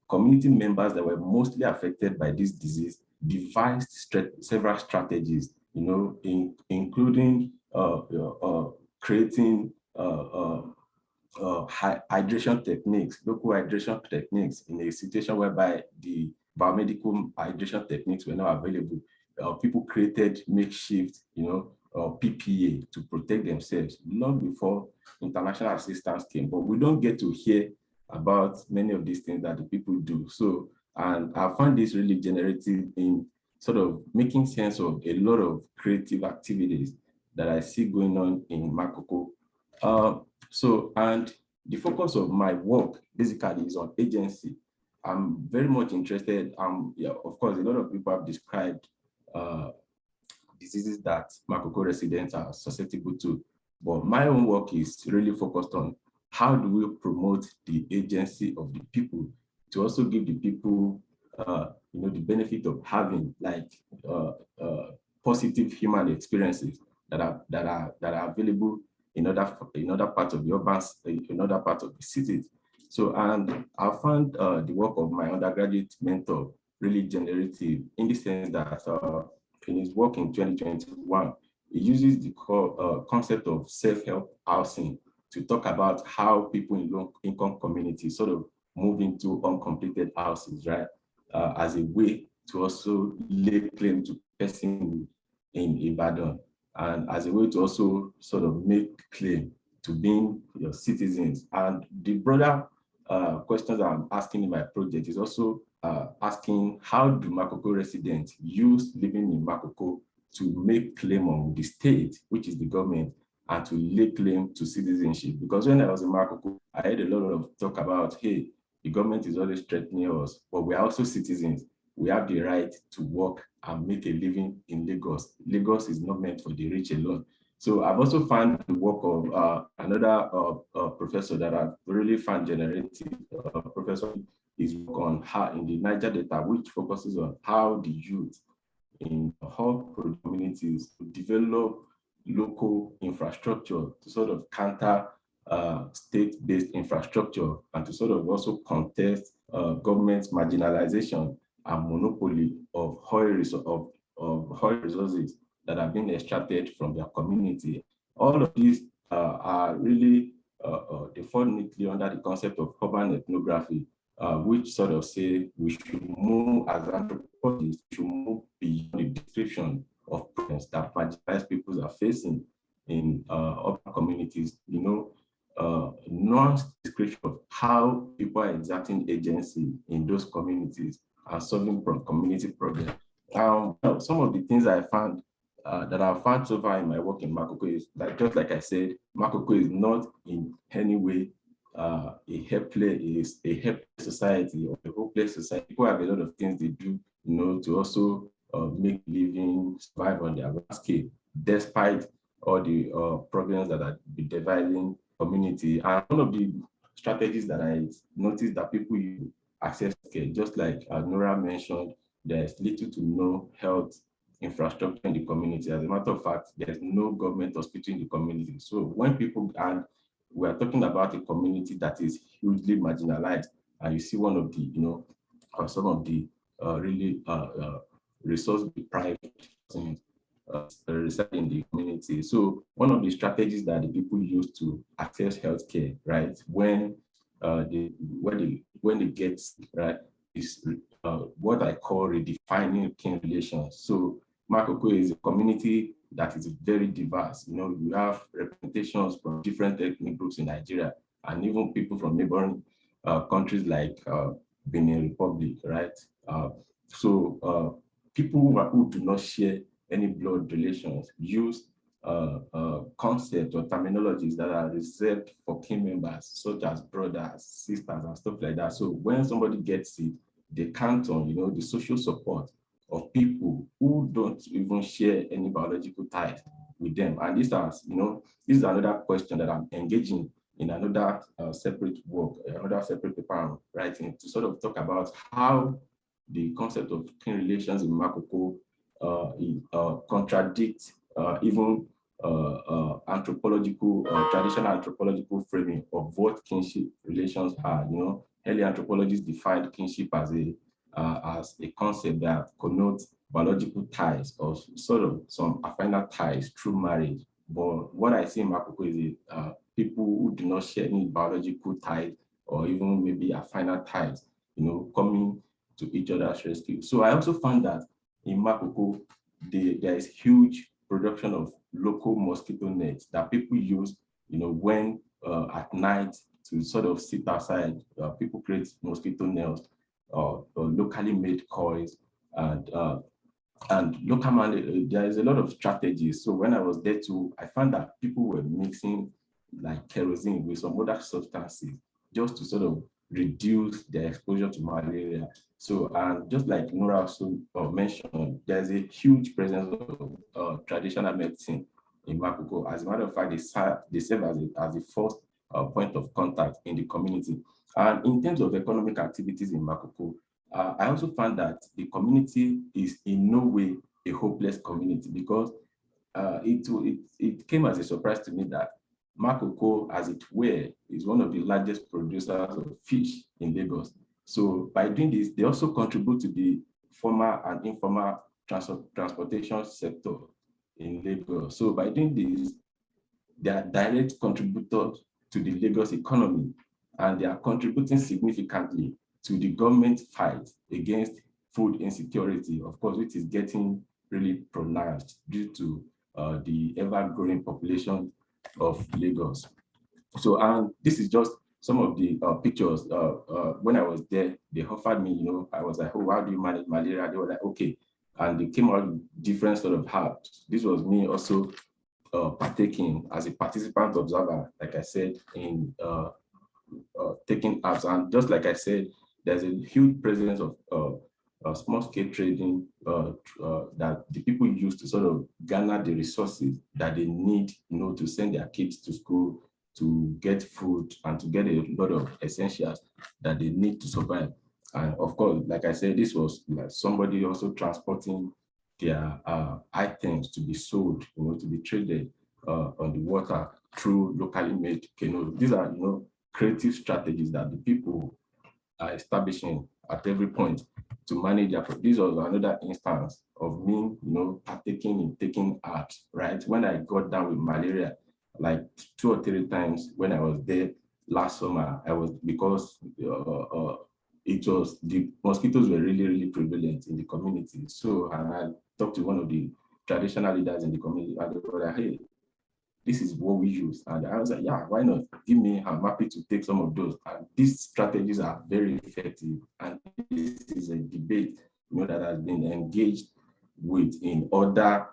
D: community members that were mostly affected by this disease devised several strategies, including creating hydration techniques, local hydration techniques in a situation whereby the biomedical hydration techniques were not available. People created makeshift, PPA to protect themselves long before international assistance came. But we don't get to hear about many of these things that the people do. So, and I found this really generative in sort of making sense of a lot of creative activities that I see going on in Makoko. And the focus of my work basically is on agency. I'm very much interested. Of course, a lot of people have described diseases that Makoko residents are susceptible to, but my own work is really focused on how do we promote the agency of the people to also give the people, the benefit of having positive human experiences that are available in other parts of the urban, in other parts of the cities. So, and I found the work of my undergraduate mentor really generative in the sense that in his work in 2021, he uses the concept of self-help housing to talk about how people in low-income communities sort of move into uncompleted houses, right? As a way to also lay claim to person in Ibadan, and as a way to also sort of make claim to being your citizens. And the broader questions I'm asking in my project is also asking how do Makoko residents use living in Makoko to make claim on the state, which is the government, and to lay claim to citizenship. Because when I was in Makoko, I heard a lot of talk about, hey, the government is always threatening us, but we are also citizens. We have the right to work and make a living in Lagos. Lagos is not meant for the rich alone. So I've also found the work of another professor that I really found generative, Professor his work on how in the Niger Delta, which focuses on how the youth in whole communities to develop local infrastructure to sort of counter state-based infrastructure and to sort of also contest government's marginalization and monopoly of oil resources that are being extracted from their community. All of these are really, they fall neatly under the concept of urban ethnography, which sort of say we should move as anthropologists, we should move beyond the description of problems that marginalized peoples are facing in urban communities, nuanced description of how people are exerting agency in those communities and solving community problems. Some of the things I found that I've found so far in my work in Makoko is that, just like I said, Makoko is not in any way a helpless society or a hopeless society. People have a lot of things they do, to also make living, survive on their landscape, despite all the problems that are dividing community. And one of the strategies that I noticed that people use access care, just like Nora mentioned, there's little to no health infrastructure in the community. As a matter of fact, there's no government hospital in the community. So when people, and we are talking about a community that is hugely marginalized, and you see one of the, some of the really resource-deprived persons reside in the community. So one of the strategies that the people use to access healthcare, right, when they get sick, right, is what I call redefining kin relations. So Makoko is a community that is very diverse. You have representations from different ethnic groups in Nigeria, and even people from neighboring countries like Benin Republic, right? So people who do not share any blood relations use concepts or terminologies that are reserved for kin members, such as brothers, sisters, and stuff like that. So when somebody gets sick, they count on, the social support of people who don't even share any biological ties with them. And this is another question that I'm engaging in another separate work, another separate paper I'm writing, to sort of talk about how the concept of kin relations in Makoko contradicts even anthropological, traditional anthropological framing of what kinship relations are. Early anthropologists defined kinship as a concept that connotes biological ties or sort of some affinal ties through marriage. But what I see in Makoko is people who do not share any biological ties or even maybe affinal ties, coming to each other's rescue. So I also found that in Makoko, there is huge production of local mosquito nets that people use, when at night to sort of sit outside. People create mosquito nets or locally made coils, and local there is a lot of strategies. So when I was there too, I found that people were mixing like kerosene with some other substances just to sort of reduce their exposure to malaria. So, and just like Nora also mentioned, there's a huge presence of traditional medicine in Makoko. As a matter of fact, they serve as the first point of contact in the community. And in terms of economic activities in Makoko, I also found that the community is in no way a hopeless community, because it came as a surprise to me that Makoko, as it were, is one of the largest producers of fish in Lagos. So by doing this, they also contribute to the formal and informal transportation sector in Lagos. So by doing this, they are direct contributors to the Lagos economy, and they are contributing significantly to the government fight against food insecurity, of course, which is getting really pronounced due to the ever-growing population of Lagos. So, and this is just some of the pictures. When I was there, they offered me, I was like, oh, how do you manage malaria? They were like, okay. And they came out with different sort of herbs. This was me also partaking as a participant observer, like I said, in taking herbs. And just like I said, there's a huge presence of small-scale trading that the people use to sort of garner the resources that they need, to send their kids to school, to get food, and to get a lot of essentials that they need to survive. And of course, like I said, this was like somebody also transporting their items to be sold, to be traded on the water through locally made canoes. These are, creative strategies that the people are establishing at every point to manage their. This was another instance of me, partaking in taking herbs, right? When I got down with malaria, like 2 or 3 times when I was there last summer, because it was, the mosquitoes were really, really prevalent in the community. So, and I talked to one of the traditional leaders in the community, and they were like, hey, this is what we use. And I was like, yeah, why not? Give me, I'm happy to take some of those. And these strategies are very effective. And this is a debate, that has been engaged with in other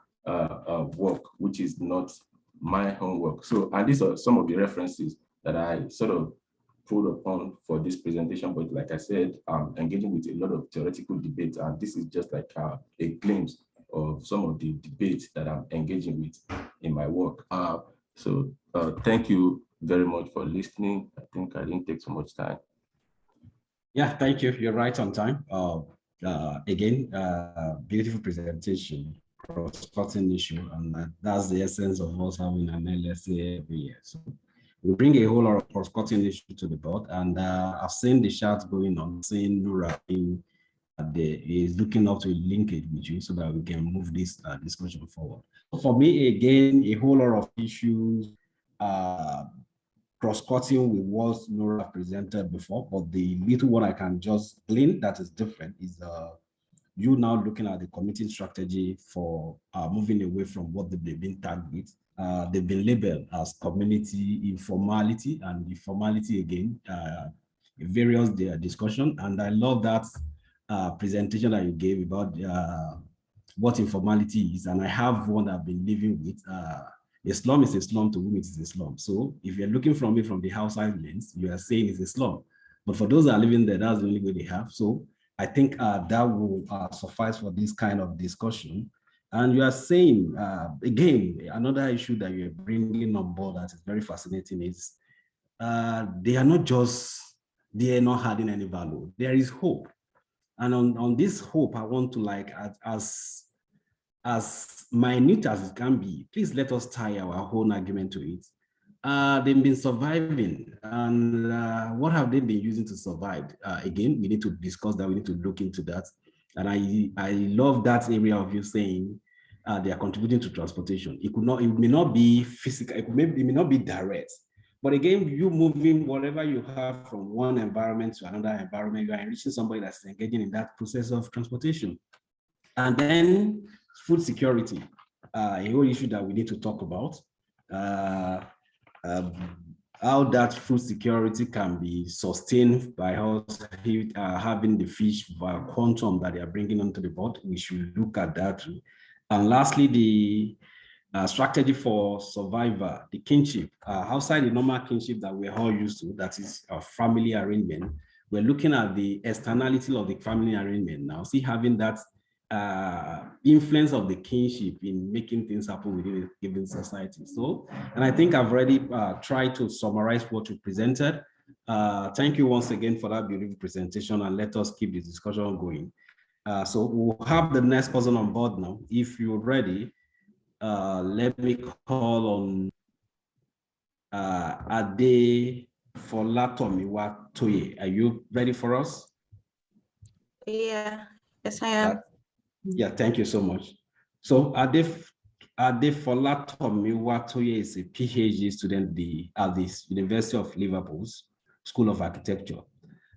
D: work, which is not my homework. So, and these are some of the references that I sort of put upon for this presentation. But like I said, I'm engaging with a lot of theoretical debates, and this is just like a glimpse of some of the debates that I'm engaging with in my work. So thank you very much for listening. I think I didn't take so much time.
B: Yeah, thank you. You're right on time. Again, beautiful presentation, cross-cutting issue, and that's the essence of us having an LSA every year. So we bring a whole lot of cross-cutting issue to the board, and I've seen the chat going on, seeing Nura is looking up to link it with you so that we can move this discussion forward. For me, again, a whole lot of issues cross-cutting with what Nora presented before, but the little one I can just glean that is different is you now looking at the committing strategy for moving away from what they've been tagged with. They've been labeled as community informality, and informality again, various discussion. And I love that presentation that you gave about what informality is. And I have one I've been living with. A slum is a slum to whom it is a slum. So if you're looking from it from the outside lens, you are saying it's a slum. But for those that are living there, that's the only way they have. So I think that will suffice for this kind of discussion. And you are saying, again, another issue that you're bringing on board that is very fascinating is they are not adding any value. There is hope. And on this hope, I want to, like, as minute as it can be, please let us tie our whole argument to it. They've been surviving, and what have they been using to survive? Again, we need to discuss that. We need to look into that. And I love that area of you saying they are contributing to transportation. It may not be physical. It may not be direct. But again, you moving whatever you have from one environment to another environment, you are enriching somebody that's engaging in that process of transportation. And then food security, a whole issue that we need to talk about. How that food security can be sustained by us having the fish quantum that they are bringing onto the board. We should look at that. And lastly, the strategy for survival, the kinship, outside the normal kinship that we're all used to, that is a family arrangement. We're looking at the externality of the family arrangement now, having that influence of the kinship in making things happen within a given society. So, and I think I've already tried to summarize what you presented. Thank you once again for that beautiful presentation, and let us keep the discussion going. So we'll have the next person on board now. If you're ready, let me call on Ade Folatomiwa Toye. Are you ready for us?
E: Yeah, yes, I am.
B: Yeah, thank you so much. So Ade Folatomiwa Toye is a PhD student at the University of Liverpool's School of Architecture.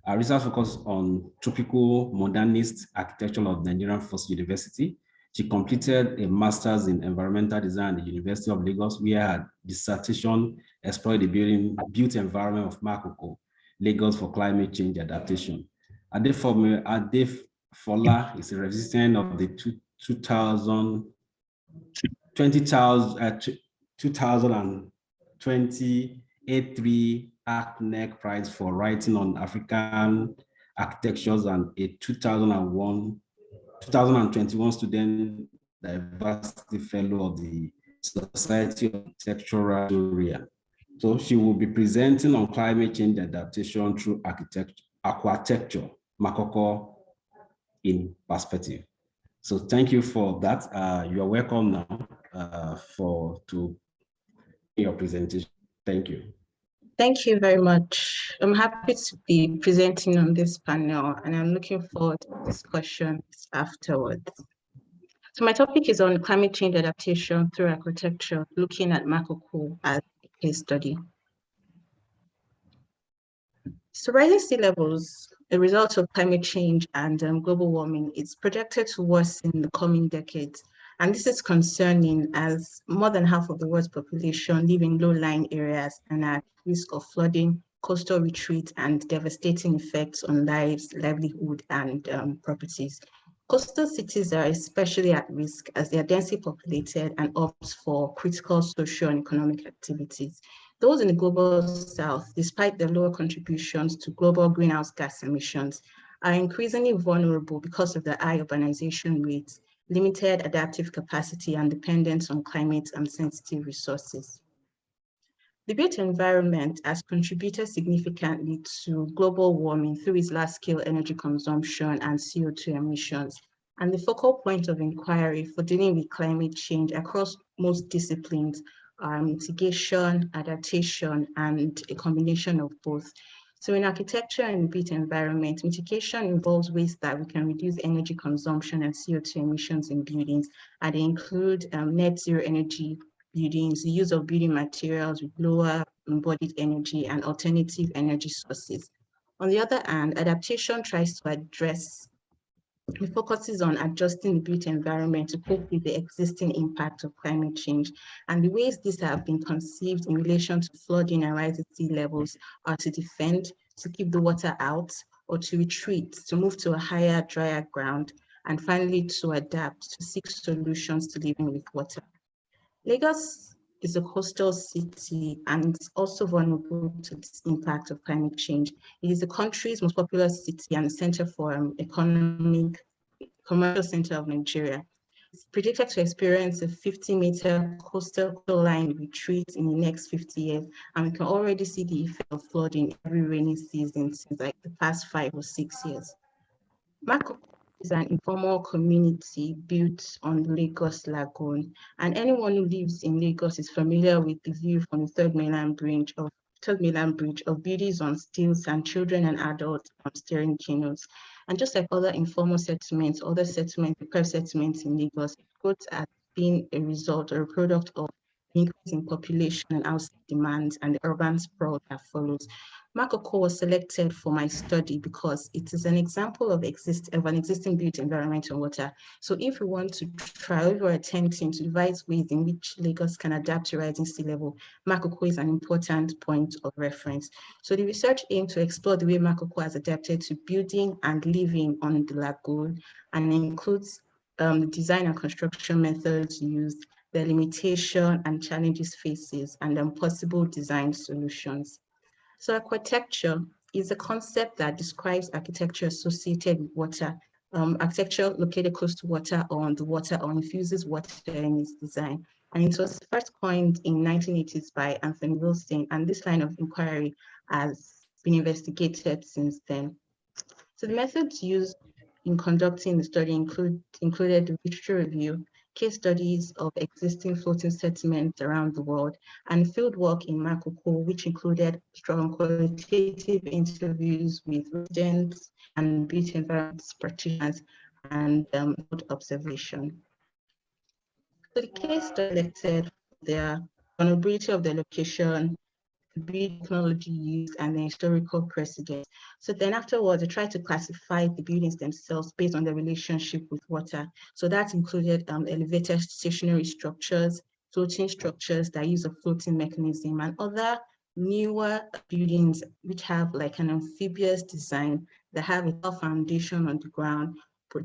B: Our research focuses on tropical modernist architecture of Nigerian First University. She completed a master's in environmental design at the University of Lagos, where her dissertation explored the built environment of Makoko, Lagos for climate change adaptation. Ade Fola is a recipient of the 2020 A3 ACNEC Prize for writing on African architectures, and a 2021 Student Diversity Fellow of the Society of Architectural Historian. So she will be presenting on climate change adaptation through architecture, Makoko in perspective. So thank you for that. You are welcome now to your presentation. Thank you.
E: Thank you very much. I'm happy to be presenting on this panel, and I'm looking forward to discussions afterwards. So my topic is on climate change adaptation through architecture, looking at Makoko as a case study. So rising sea levels, a result of climate change and global warming, is projected to worsen in the coming decades. And this is concerning, as more than half of the world's population live in low-lying areas and are at risk of flooding, coastal retreat, and devastating effects on lives, livelihood, and properties. Coastal cities are especially at risk as they are densely populated and opt for critical social and economic activities. Those in the global south, despite their lower contributions to global greenhouse gas emissions, are increasingly vulnerable because of the high urbanization rates, limited adaptive capacity, and dependence on climate and sensitive resources. The built environment has contributed significantly to global warming through its large-scale energy consumption and CO2 emissions. And the focal point of inquiry for dealing with climate change across most disciplines are mitigation, adaptation, and a combination of both. So in architecture and built environment, mitigation involves ways that we can reduce energy consumption and CO2 emissions in buildings, and they include net zero energy buildings, the use of building materials with lower embodied energy, and alternative energy sources. On the other hand, adaptation tries to address, it focuses on adjusting the built environment to cope with the existing impact of climate change. And the ways these have been conceived in relation to flooding and rising sea levels are to defend, to keep the water out, or to retreat, to move to a higher, drier ground, and finally to adapt, to seek solutions to living with water. Lagos is a coastal city and it's also vulnerable to the impact of climate change. It is the country's most populous city and the center for commercial center of Nigeria. It's predicted to experience a 50-meter coastal line retreat in the next 50 years, and we can already see the effect of flooding every rainy season since like the past 5 or 6 years. Makoko is an informal community built on the Lagos Lagoon, and anyone who lives in Lagos is familiar with the view from the third mainland bridge of beauties on stilts and children and adults on steering canoes. And just like other informal settlements, private settlements in Lagos, growth has been a result or a product of increase in population and housing demands and the urban sprawl that follows. Makoko was selected for my study because it is an example of an existing built environment on water. So if we want to try, if we're attempting to devise ways in which Lagos can adapt to rising sea level, Makoko is an important point of reference. So the research aimed to explore the way Makoko has adapted to building and living on the lagoon, and includes the design and construction methods used, the limitation and challenges faces, and possible design solutions. So architecture is a concept that describes architecture associated with water, architecture located close to water or on the water or infuses water in its design. And it was first coined in 1980s by Anthony Wilson, and this line of inquiry has been investigated since then. So the methods used in conducting the study included literature review, case studies of existing floating settlements around the world, and fieldwork in Makoko, which included strong qualitative interviews with residents and built environment practitioners and observation. So the case selected their vulnerability of the location, build technology used, and the historical precedent. So then afterwards, I tried to classify the buildings themselves based on their relationship with water. So that included elevated stationary structures, floating structures that use a floating mechanism, and other newer buildings which have like an amphibious design that have a foundation on the ground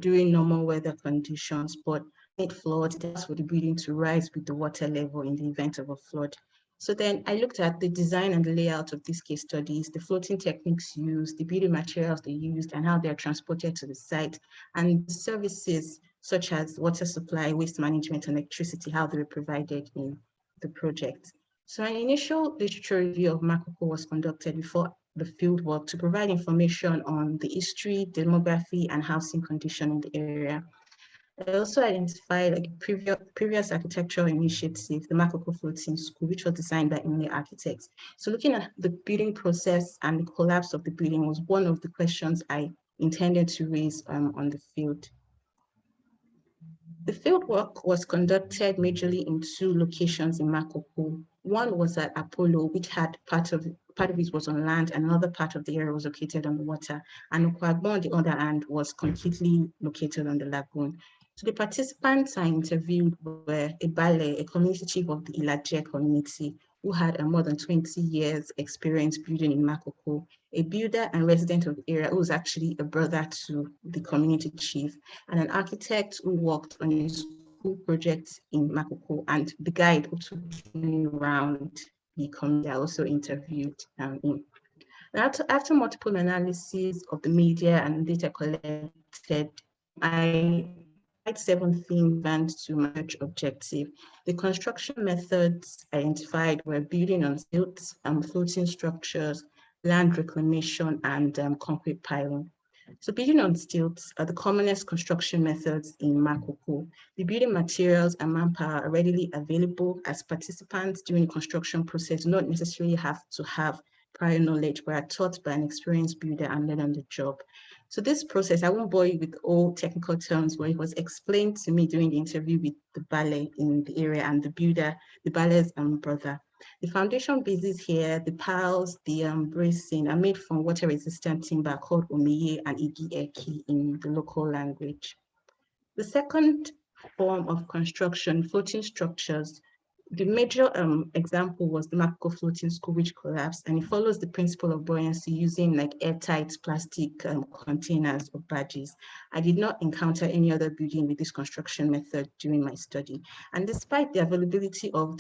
E: during normal weather conditions, but it floods, that's for the building to rise with the water level in the event of a flood. So then I looked at the design and the layout of these case studies, the floating techniques used, the building materials they used, and how they're transported to the site, and services such as water supply, waste management, and electricity, how they were provided in the project. So an initial literature review of Makoko was conducted before the fieldwork to provide information on the history, demography, and housing condition in the area. I also identified like previous architectural initiative, the Makoko Floating School, which was designed by Inle architects. So looking at the building process and the collapse of the building was one of the questions I intended to raise on the field. The fieldwork was conducted majorly in 2 locations in Makoko. One was at Apollo, which had part of it was on land, and another part of the area was located on the water. And Okwagbon, on the other hand, was completely located on the lagoon. So the participants I interviewed were a Bale, a community chief of the Ilaje community, who had a more than 20 years experience building in Makoko, a builder and resident of the area who was actually a brother to the community chief, and an architect who worked on a school project in Makoko, and the guide who took me around the community I also interviewed him. After multiple analyses of the media and data collected, I had 7 things band to my objective. The construction methods identified were building on stilts, floating structures, land reclamation, and concrete piling. So building on stilts are the commonest construction methods in Makoko. The building materials and manpower are readily available as participants during the construction process do not necessarily have to have prior knowledge, but are taught by an experienced builder and learn on the job. So this process, I won't bore you with all technical terms, but it was explained to me during the interview with the Bale in the area and the builder, the Bale's brother. The foundation bases here, the piles, the bracing are made from water-resistant timber called omiye and igi eki in the local language. The second form of construction, floating structures, The major example was the Makoko floating school, which collapsed, and it follows the principle of buoyancy using like airtight plastic containers or badges. I did not encounter any other building with this construction method during my study. And despite the ability of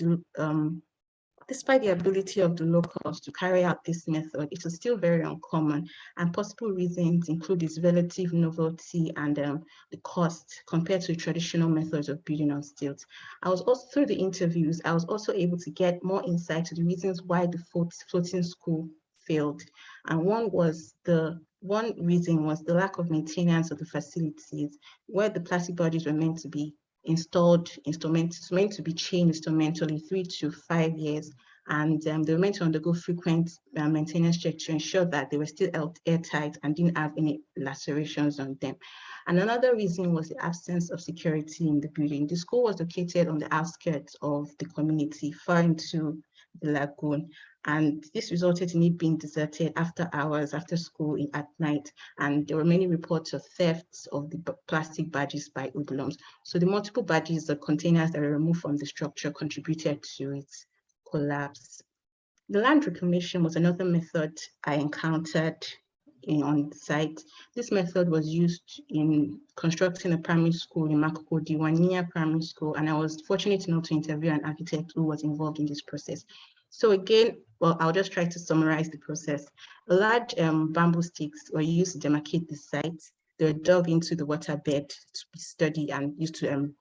E: the locals to carry out this method, it is still very uncommon, and possible reasons include its relative novelty and the cost compared to traditional methods of building on stilts. I was also, through the interviews, I was also able to get more insight to the reasons why the floating school failed. And one reason was the lack of maintenance of the facilities, where the plastic bodies were meant to be meant to be changed instrumentally 3 to 5 years, and they were meant to undergo frequent maintenance checks to ensure that they were still airtight and didn't have any lacerations on them. And another reason was the absence of security in the building. The school was located on the outskirts of the community, far into the lagoon, and this resulted in it being deserted after hours, after school at night, and there were many reports of thefts of the plastic badges by hoodlums. So the multiple badges, the containers that were removed from the structure, contributed to its collapse. The land reclamation was another method I encountered on site. This method was used in constructing a primary school in Makoko, Diwania Primary School, and I was fortunate enough to interview an architect who was involved in this process. So again, well, I'll just try to summarize the process. Large bamboo sticks were used to demarcate the site. They were dug into the waterbed to be studied and used to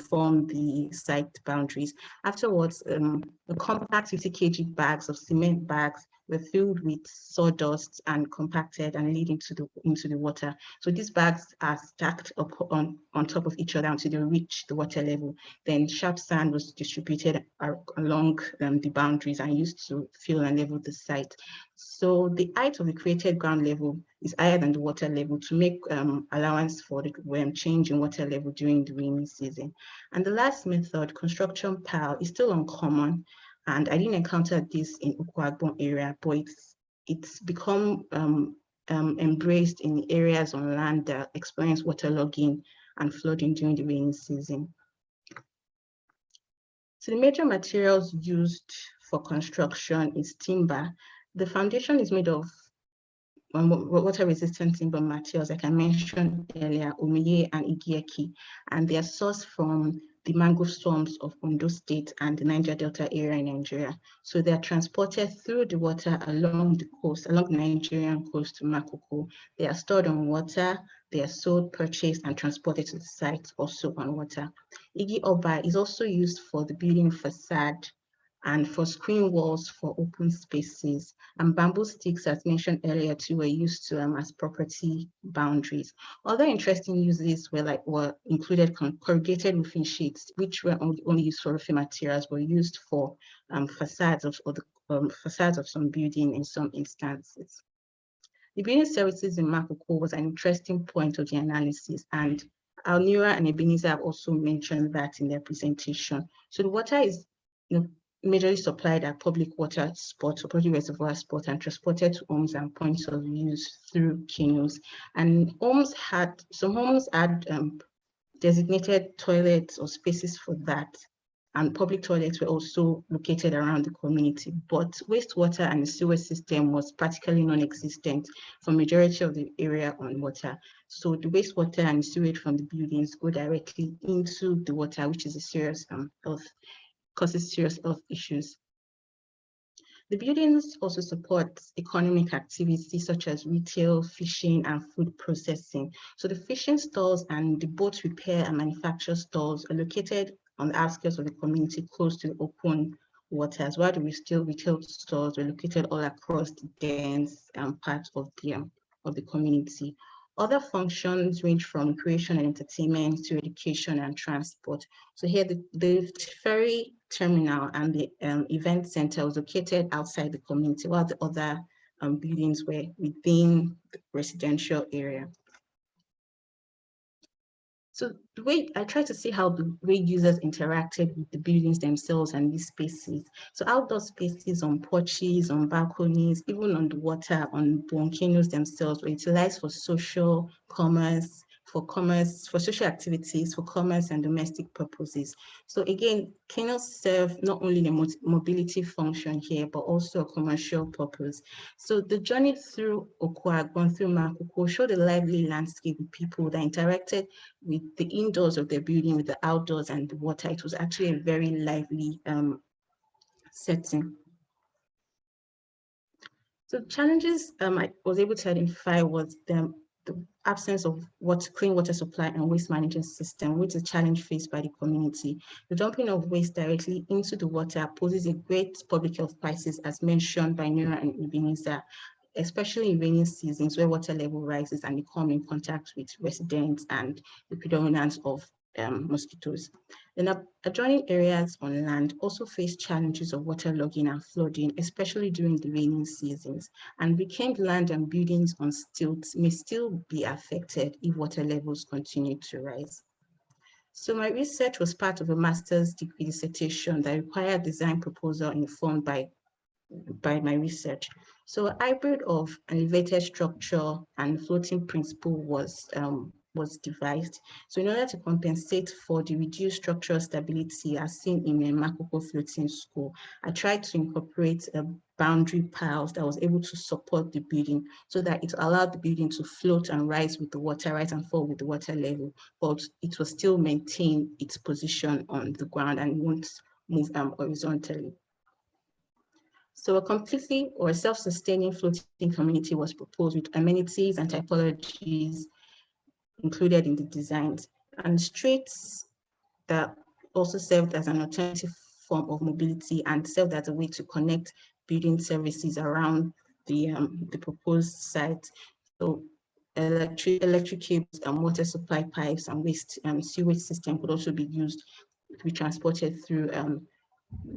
E: form the site boundaries. Afterwards, the compact 50 kg bags of cement bags were filled with sawdust and compacted and lead into the water. So these bags are stacked up on top of each other until they reach the water level. Then sharp sand was distributed along the boundaries and used to fill and level the site. So the height of the created ground level is higher than the water level to make allowance for the change in water level during the rainy season. And the last method, construction pile, is still uncommon, and I didn't encounter this in Ukwagbon area, but it's become embraced in areas on land that experience waterlogging and flooding during the rainy season. So the major materials used for construction is timber. The foundation is made of water-resistant timber materials, like I mentioned earlier, Omiye and Igieki, and they are sourced from the mangrove swamps of Ondo State and the Niger Delta area in Nigeria. So they are transported through the water along the coast, along the Nigerian coast to Makoko. They are stored on water, they are sold, purchased, and transported to the site, also on water. Igi Oba is also used for the building facade and for screen walls for open spaces. And bamboo sticks, as mentioned earlier, too, were used to as property boundaries. Other interesting uses were included corrugated roofing sheets, which were only used for roofing materials, were used for facades of some building in some instances. The building services in Makoko was an interesting point of the analysis, and Alnira and Ebenezer have also mentioned that in their presentation. So the water is majorly supplied at public water spots or public reservoir spots and transported to homes and points of use through canoes. And some homes had designated toilets or spaces for that, and public toilets were also located around the community. But wastewater and the sewer system was practically non-existent for majority of the area on water. So the wastewater and sewage from the buildings go directly into the water, which is a serious causes serious health issues. The buildings also support economic activities such as retail, fishing, and food processing. So the fishing stalls and the boat repair and manufacture stalls are located on the outskirts of the community close to the open waters, while the retail stores were located all across the dense parts of the community. Other functions range from recreation and entertainment to education and transport. So here the ferry terminal and the event center was located outside the community, while the other buildings were within the residential area. So the way I try to see how the way users interacted with the buildings themselves and these spaces. So outdoor spaces on porches, on balconies, even on the water, on volcanoes themselves were utilized for social commerce, for commerce, for social activities, for commerce and domestic purposes. So again, canals serve not only the mobility function here, but also a commercial purpose. So the journey through Okwagbon, through Makoko, showed a lively landscape with people that interacted with the indoors of their building, with the outdoors and the water. It was actually a very lively setting. So challenges I was able to identify was the absence of clean water supply and waste management system, which is a challenge faced by the community. The dumping of waste directly into the water poses a great public health crisis, as mentioned by Nura and Ebenezer, especially in rainy seasons where water level rises and they come in contact with residents and the predominance of mosquitoes. Then adjoining areas on land also face challenges of waterlogging and flooding, especially during the rainy seasons. And reclaimed land and buildings on stilts may still be affected if water levels continue to rise. So my research was part of a master's degree dissertation that required design proposal informed by my research. So a hybrid of an elevated structure and floating principle was devised. So in order to compensate for the reduced structural stability as seen in a Makoko floating school, I tried to incorporate a boundary piles that was able to support the building so that it allowed the building to float and rise with the water, rise and fall with the water level, but it will still maintain its position on the ground and won't move horizontally. So a completely or self-sustaining floating community was proposed with amenities and typologies included in the designs, and streets that also served as an alternative form of mobility and served as a way to connect building services around the proposed site. So electric cables and water supply pipes and waste sewage system could also be used to be transported through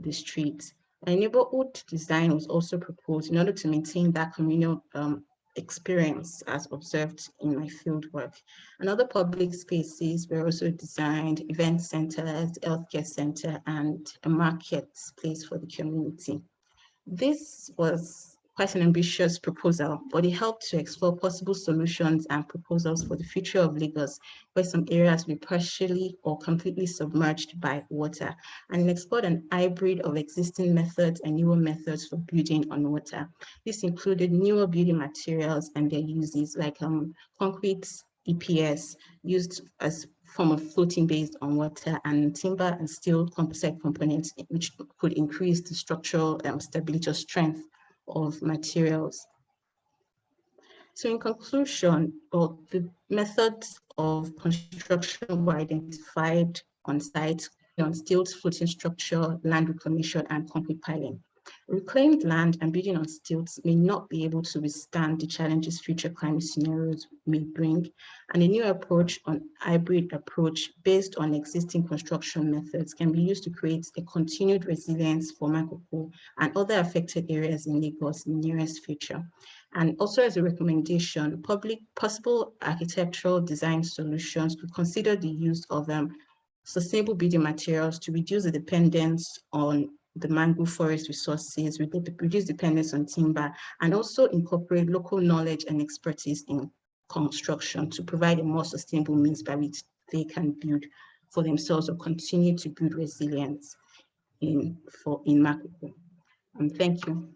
E: the streets. A neighborhood design was also proposed in order to maintain that communal experience as observed in my field work. And other public spaces were also designed, event centers, healthcare center, and a marketplace for the community. This was quite an ambitious proposal, but it helped to explore possible solutions and proposals for the future of Lagos, where some areas were partially or completely submerged by water, and explored an hybrid of existing methods and newer methods for building on water. This included newer building materials and their uses like concrete EPS used as form of floating based on water, and timber and steel composite components, which could increase the structural stability or strength of materials. So in conclusion, the methods of construction were identified on site on stilts, floating structure, land reclamation, and concrete piling. Reclaimed land and building on stilts may not be able to withstand the challenges future climate scenarios may bring, and a new approach on hybrid approach based on existing construction methods can be used to create a continued resilience for Makoko and other affected areas in Lagos in the nearest future. And also as a recommendation, possible architectural design solutions could consider the use of sustainable building materials to reduce the dependence on the mangrove forest resources, reduce dependence on timber, and also incorporate local knowledge and expertise in construction to provide a more sustainable means by which they can build for themselves or continue to build resilience in Makoko. Thank you.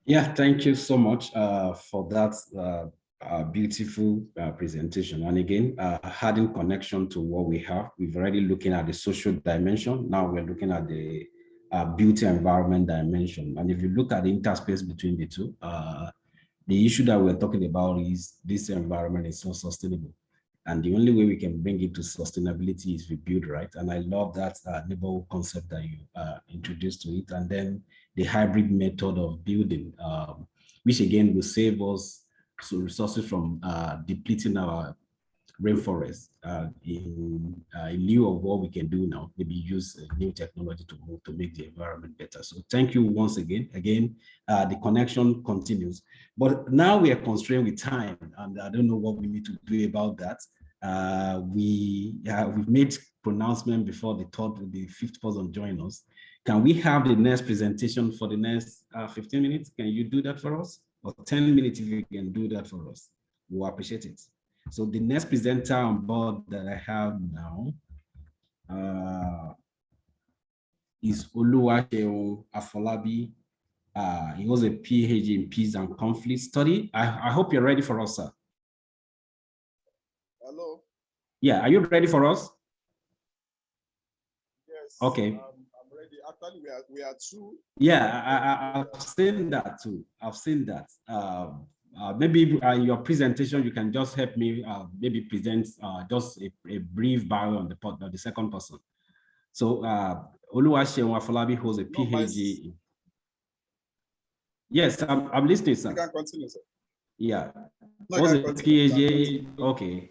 B: Yeah, thank you so much for that beautiful presentation. And again, adding connection to what we have, we've already looking at the social dimension. Now we're looking at the beauty environment dimension. And if you look at the interspace between the two, the issue that we're talking about is this environment is not sustainable. And the only way we can bring it to sustainability is we build right. And I love that neighborhood concept that you introduced to it. And then the hybrid method of building, which again will save us some resources from depleting our rainforest in lieu of what we can do now, maybe use new technology to make the environment better. So thank you once again. The connection continues, but now we are constrained with time, and I don't know what we need to do about that. We've made pronouncement before the fifth person join us. Can we have the next presentation for the next 15 minutes? Can you do that for us? Or 10 minutes if you can do that for us? We'll appreciate it. So the next presenter on board that I have now is Oluwaseun Afolabi. He was a PhD in Peace and Conflict Study. I hope you're ready for us, sir.
H: Hello.
B: Yeah, are you ready for us?
H: Yes.
B: Okay.
H: I'm ready. Actually, we are two.
B: Yeah, I've seen that too. I've seen that. Maybe your presentation, you can just help me maybe present just a brief bio on the second person. So Oluwaseun Afolabi holds a PhD. Yes, I'm listening, sir.
H: You can continue, sir.
B: Yeah.
H: No,
B: Holds a PhD. Okay.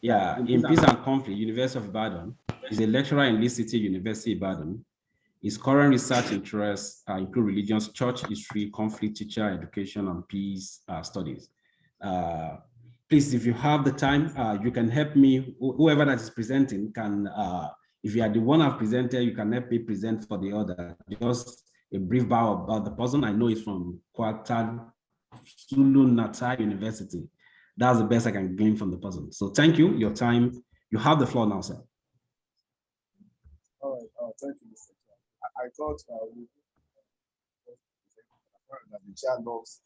B: Yeah, in Peace and Conflict, University of Ibadan. He's a lecturer in Lee City University, Ibadan. His current research interests include religions, church history, conflict, teacher education, and peace studies. Please, if you have the time, you can help me. Whoever that is presenting can, if you are the one I've presented, you can help me present for the other. Just a brief bio about the person. I know it's from Kwata Sulu Nata University. That's the best I can glean from the person. So thank you, your time. You have the floor now, sir.
H: All right. Thank you, Mr. I thought that the child loves.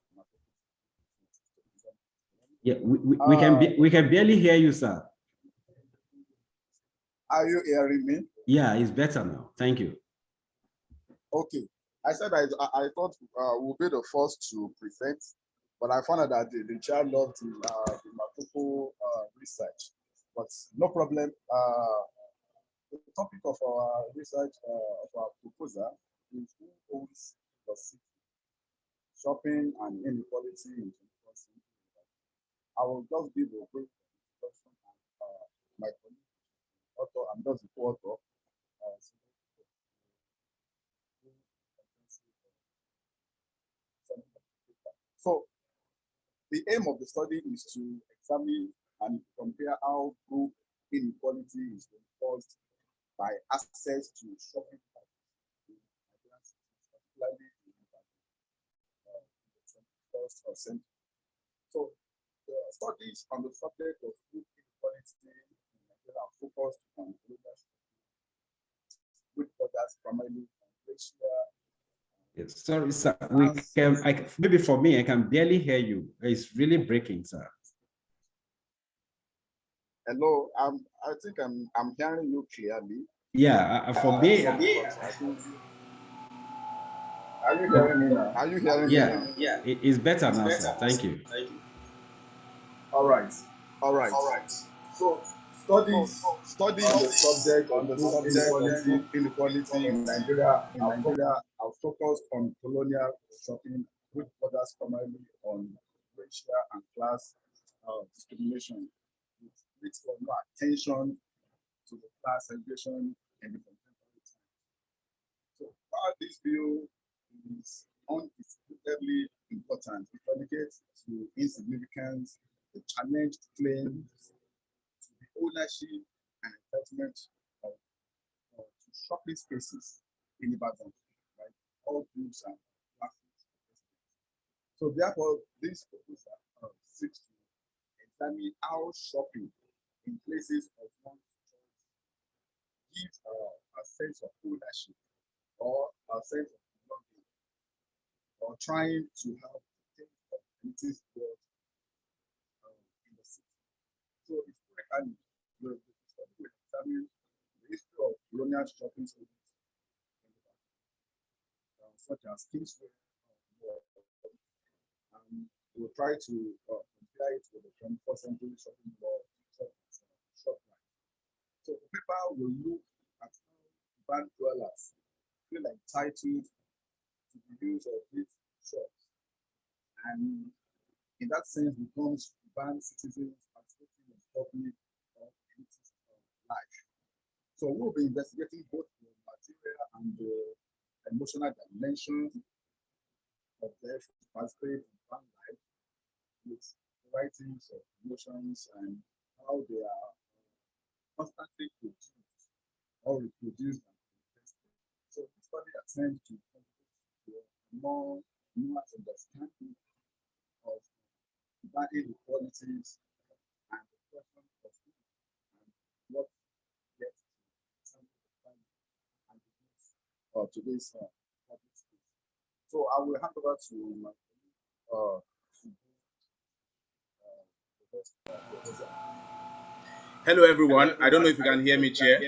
B: Yeah, we can barely hear you, sir.
H: Are you hearing me?
B: Yeah, it's better now. Thank you.
H: Okay. I said I thought we'll be the first to present, but I found out that the child loved the Makoko research. But no problem. The topic of our research, of our proposal, is who owns the city, shopping and inequality in 21st century. I will just give a brief introduction and my colleague, author, I'm just the co-author. So the aim of the study is to examine and compare how group inequality is caused by access to shopping, particularly in the 21st century. So the studies on the subject of group inequality in Nigeria are focused on leadership, with others primarily on racial.
B: Yes, sorry, sir. Maybe for me, I can barely hear you. It's really breaking, sir.
H: Hello, I think I'm hearing you clearly.
B: Yeah, for me,
H: are you hearing me now? Are you hearing me now?
B: Yeah, it's better now, sir. Thank you.
H: All right. So studies on the subject of inequality in Nigeria are focused on colonial shopping, with others primarily on racial and class discrimination, with more attention to the class segregation in the contemporary time. So while this bill is undisputably important, it dedicates to insignificance, the challenged claims to the ownership and entitlement of to shopping spaces in Ibadan, right? All groups and classes. So therefore, this proposal seeks to examine how shopping in places of one's choice gives a sense of ownership or a sense of belonging, or trying to help the communities world in the city. So historically, we examine the history of colonial shopping centers, such as Kingsway, and we'll try to compare it with the 21st century shopping mall, shop line. So the paper will look at how urban dwellers feel entitled to the use of these shops, and in that sense becomes urban citizens participating in public or elitist life. So we'll be investigating both the material and the emotional dimensions of their participate in urban life, with varieties of emotions and how they are constantly produced or reproduced and manifested. So this study attempts to more nuanced understanding of urban inequalities today's public space. So I will hand over to my
I: Hello, everyone. I don't know if you can hear me, Chair.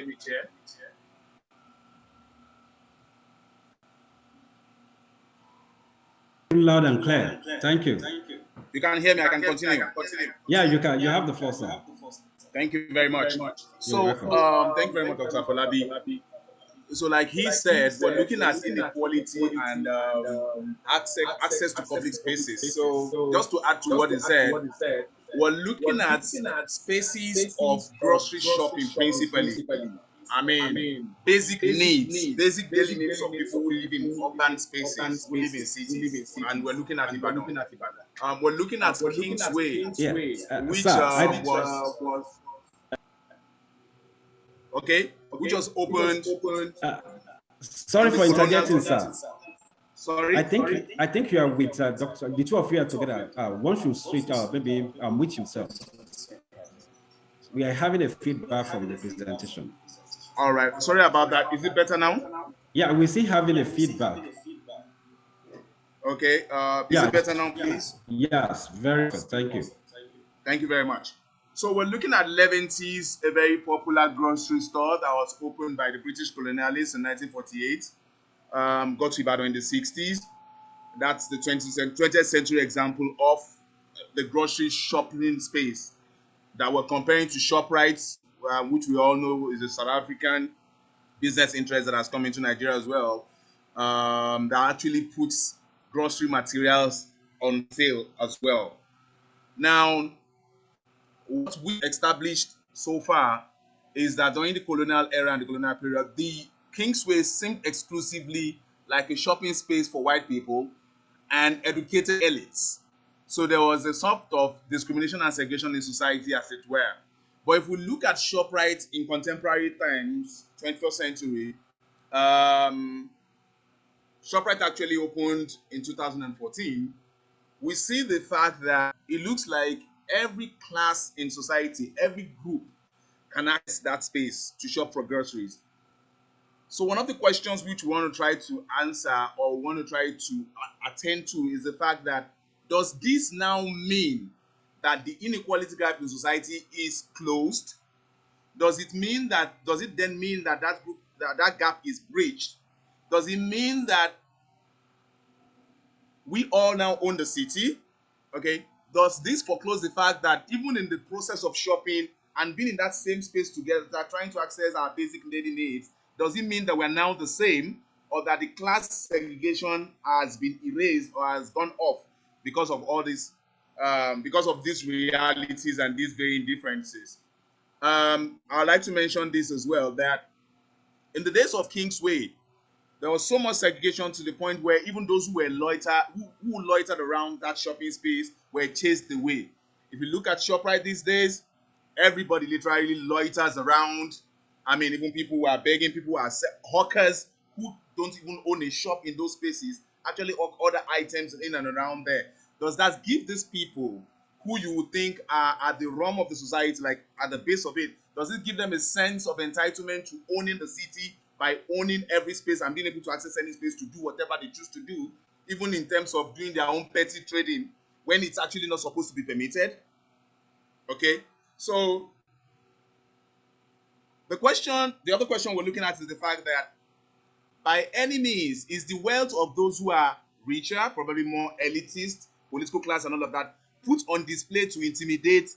B: Loud and clear. Thank you.
I: You can hear me. I can continue.
B: Yeah, you can. You have the floor, sir.
I: Thank you very much. So,
B: welcome.
I: thank you very much, Dr. Falabi. So, like he said, we're looking at inequality and access to public spaces. So, just to add to what he said, we're looking at spaces of grocery shopping principally. I mean, basic needs, basic daily needs of people who live in urban spaces, who live in cities, and we're looking at Ibadan. We're looking at Kingsway, which
B: sir,
I: was okay, which was opened.
B: Sorry for interjecting, sir.
I: Sorry.
B: I think you are with Doctor. The two of you are together. One should switch out. Maybe with yourself. We are having a feedback from the presentation.
I: All right. Sorry about that. Is it better now?
B: Yeah, we're still having a feedback.
I: Okay. Is it better now, please?
B: Yes, very good. Thank you.
I: Thank you very much. So we're looking at Leventy's, a very popular grocery store that was opened by the British colonialists in 1948. Got to Ibadan in the 60s. That's the 20th century example of the grocery shopping space that we're comparing to ShopRite, which we all know is a South African business interest that has come into Nigeria as well, that actually puts grocery materials on sale as well. Now, what we established so far is that during the colonial era and the colonial period, the Kingsway seemed exclusively like a shopping space for white people and educated elites. So there was a sort of discrimination and segregation in society, as it were. But if we look at ShopRite in contemporary times, 21st century, ShopRite actually opened in 2014. We see the fact that it looks like every class in society, every group can access that space to shop for groceries. So one of the questions which we want to try to answer or want to try to attend to is the fact that, does this now mean that the inequality gap in society is closed? Does it then mean that that gap is bridged? Does it mean that we all now own the city? Okay. Does this foreclose the fact that even in the process of shopping and being in that same space together, trying to access our basic daily needs, does it mean that we're now the same, or that the class segregation has been erased or has gone off because of all this, because of these realities and these varying differences? I'd like to mention this as well, that in the days of Kingsway, there was so much segregation to the point where even those who were who loitered around that shopping space were chased away. If you look at ShopRite these days, everybody literally loiters around. I mean, even people who are begging, people who are hawkers who don't even own a shop in those spaces actually hawk other items in and around there. Does that give these people who you would think are at the realm of the society, like at the base of it, does it give them a sense of entitlement to owning the city by owning every space and being able to access any space to do whatever they choose to do, even in terms of doing their own petty trading when it's actually not supposed to be permitted? Okay, so the other question we're looking at is the fact that by any means is the wealth of those who are richer, probably more elitist, political class and all of that, put on display to intimidate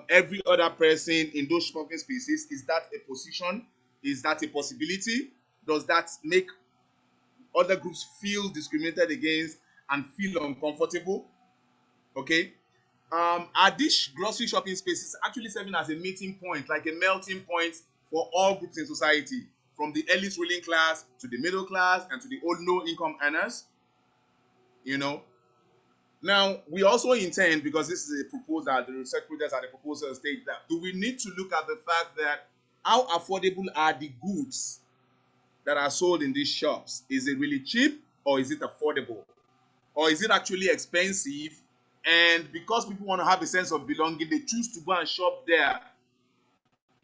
I: every other person in those shopping spaces? Is that a position? Is that a possibility? Does that make other groups feel discriminated against and feel uncomfortable? Okay. Are these grocery shopping spaces actually serving as a meeting point, like a melting point for all groups in society, from the elite ruling class to the middle class and to the old no-income earners? You know. Now, we also intend, because this is a proposal, the research projects at the proposal stage, that do we need to look at the fact that how affordable are the goods that are sold in these shops? Is it really cheap, or is it affordable? Or is it actually expensive? And because people want to have a sense of belonging, they choose to go and shop there,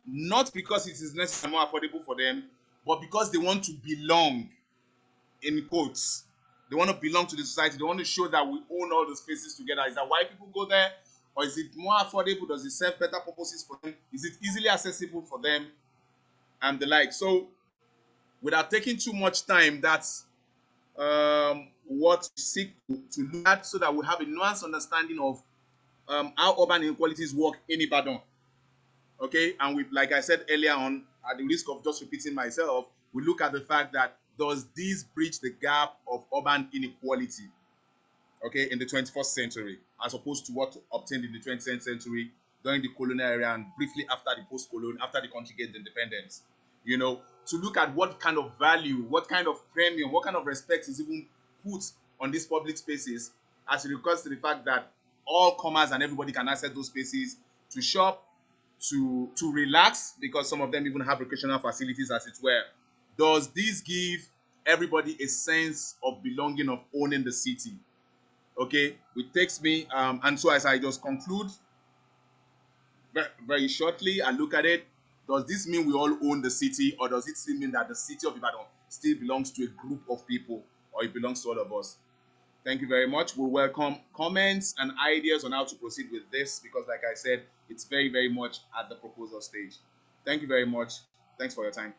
I: not because it is necessarily more affordable for them, but because they want to belong, in quotes, they want to belong to the society. They want to show that we own all the spaces together. Is that why people go there? Or is it more affordable? Does it serve better purposes for them? Is it easily accessible for them? And the like. So without taking too much time, that's what we seek to look at, so that we have a nuanced understanding of how urban inequalities work in Ibadan. Okay, and we, like I said earlier on, at the risk of just repeating myself, we look at the fact that does this bridge the gap of urban inequality, okay, in the 21st century, as opposed to what obtained in the 20th century during the colonial era and briefly after the post-colonial, after the country gained independence. You know, to look at what kind of value, what kind of premium, what kind of respect is even put on these public spaces, as it regards to the fact that all comers and everybody can access those spaces to shop, to relax, because some of them even have recreational facilities, as it were. Does this give everybody a sense of belonging, of owning the city? Okay, which takes me, and so as I just conclude very shortly and look at it, does this mean we all own the city, or does it still mean that the city of Ibadan still belongs to a group of people, or it belongs to all of us? Thank you very much. We welcome comments and ideas on how to proceed with this, because like I said, it's very, very much at the proposal stage. Thank you very much. Thanks for your time.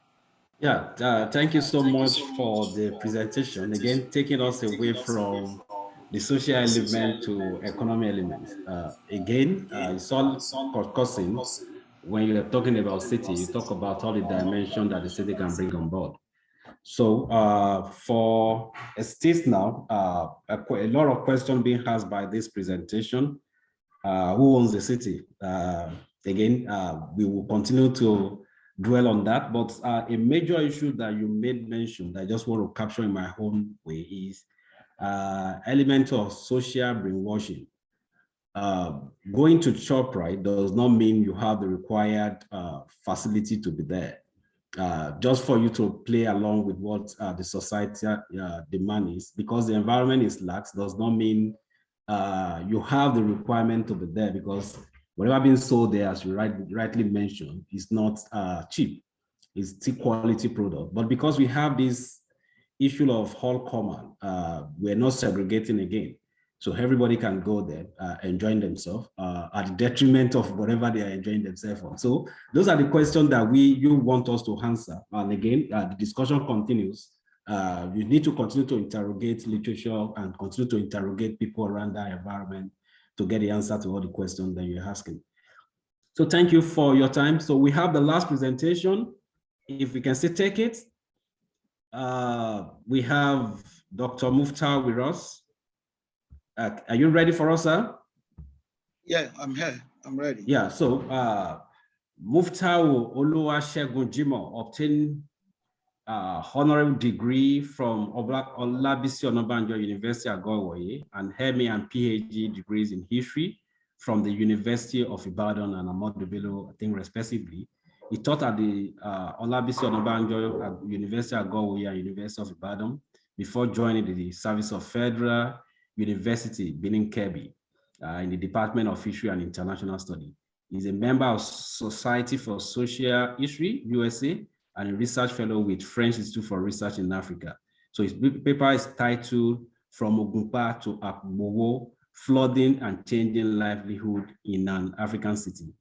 B: Yeah, thank you so much for the presentation. Again, taking us away from the social element to economy element. It's all concussing. When you're talking about city, you talk about all the dimension that the city can bring on board. So for estates now, a lot of questions being asked by this presentation. Who owns the city? Again, we will continue to dwell on that, but a major issue that you made mention that I just want to capture in my own way is element of social brainwashing. Going to chop right does not mean you have the required facility to be there. Just for you to play along with what the society demand is, because the environment is lax, does not mean you have the requirement to be there, because whatever being sold there, as you rightly mentioned, is not cheap. It's still quality product. But because we have this issue of all common, we're not segregating again. So everybody can go there, enjoying themselves at the detriment of whatever they are enjoying themselves on. So those are the questions that you want us to answer. And again, the discussion continues. You need to continue to interrogate literature and continue to interrogate people around that environment to get the answer to all the questions that you're asking. So thank you for your time. So we have the last presentation. If we can still take it. We have Dr. Muftar with us. Are you ready for us, sir?
J: Yeah, I'm here. I'm ready.
B: Yeah, so Muftar Oluwasegun Jimoh obtained honorary degree from Olabisi Onabanjo University Agowoye and MA and PhD degrees in history from the University of Ibadan and Ahmadu Bello, I think respectively. He taught at the Olabisi Onabanjo University Agowoye and University of Ibadan before joining the Service of Federal University, Benin Kebbi, in the Department of History and International Study. He's a member of Society for Social History, USA, and a research fellow with French Institute for Research in Africa. So his paper is titled From Ogunpa to Akbowo, Flooding and Changing Livelihood in an African City,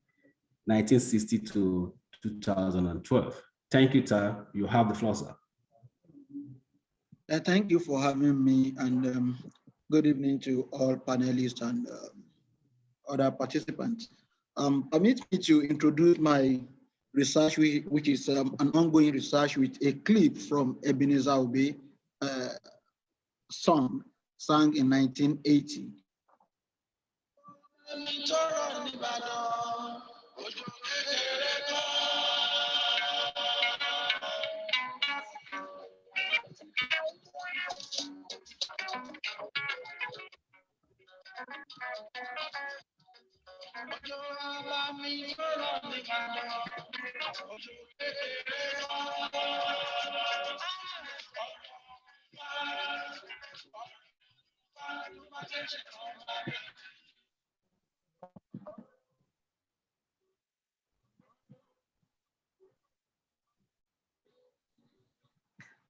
B: 1960 to 2012. Thank you, sir. You have the floor, sir.
J: Thank you for having me, and good evening to all panelists and other participants. Permit me to introduce my research, which is an ongoing research with a clip from Ebenezer Obey song sang in 1980.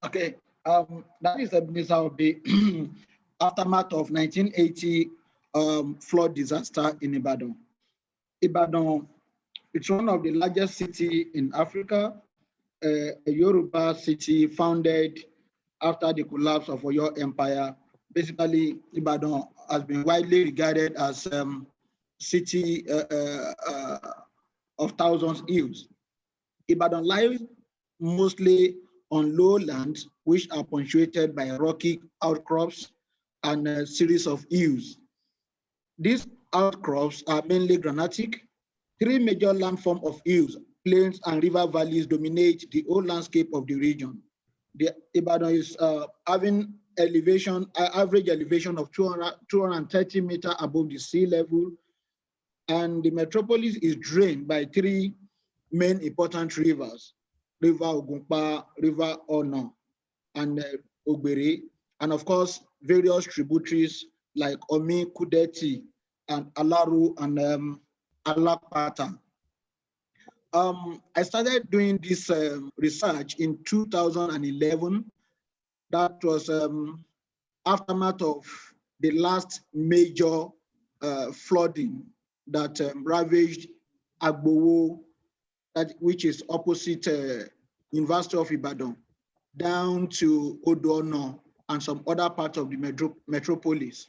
J: Okay, that is a minister of the aftermath of 1980 flood disaster in Ibadan. Ibadan, it's one of the largest city in Africa, a Yoruba city founded after the collapse of Oyo Empire. Basically, Ibadan has been widely regarded as city of thousands hills. Ibadan lies mostly on lowlands, which are punctuated by rocky outcrops and a series of hills. These outcrops are mainly granitic. Three major landforms of hills, plains, and river valleys dominate the whole landscape of the region. The Ibadan is having average elevation of 230 meters above the sea level, and the metropolis is drained by three main important rivers: River Ogunpa, River Ono, and Ogbere, and of course, various tributaries like Omi, Kudeti, and Alaru, and Alapata. I started doing this research in 2011. That was aftermath of the last major flooding that ravaged Agbowo, which is opposite University of Ibadan, down to Odono and some other parts of the metropolis.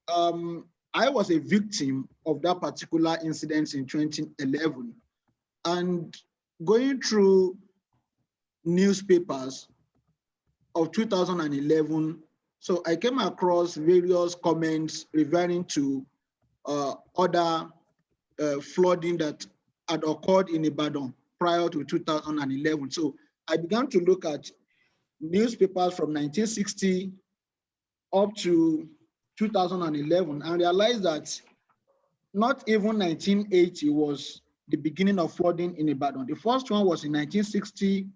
J: I was a victim of that particular incident in 2011, and going through newspapers of 2011, so I came across various comments referring to other flooding that had occurred in Ibadan prior to 2011. So I began to look at newspapers from 1960 up to 2011 and realized that not even 1980 was the beginning of flooding in Ibadan. The first one was in 1960,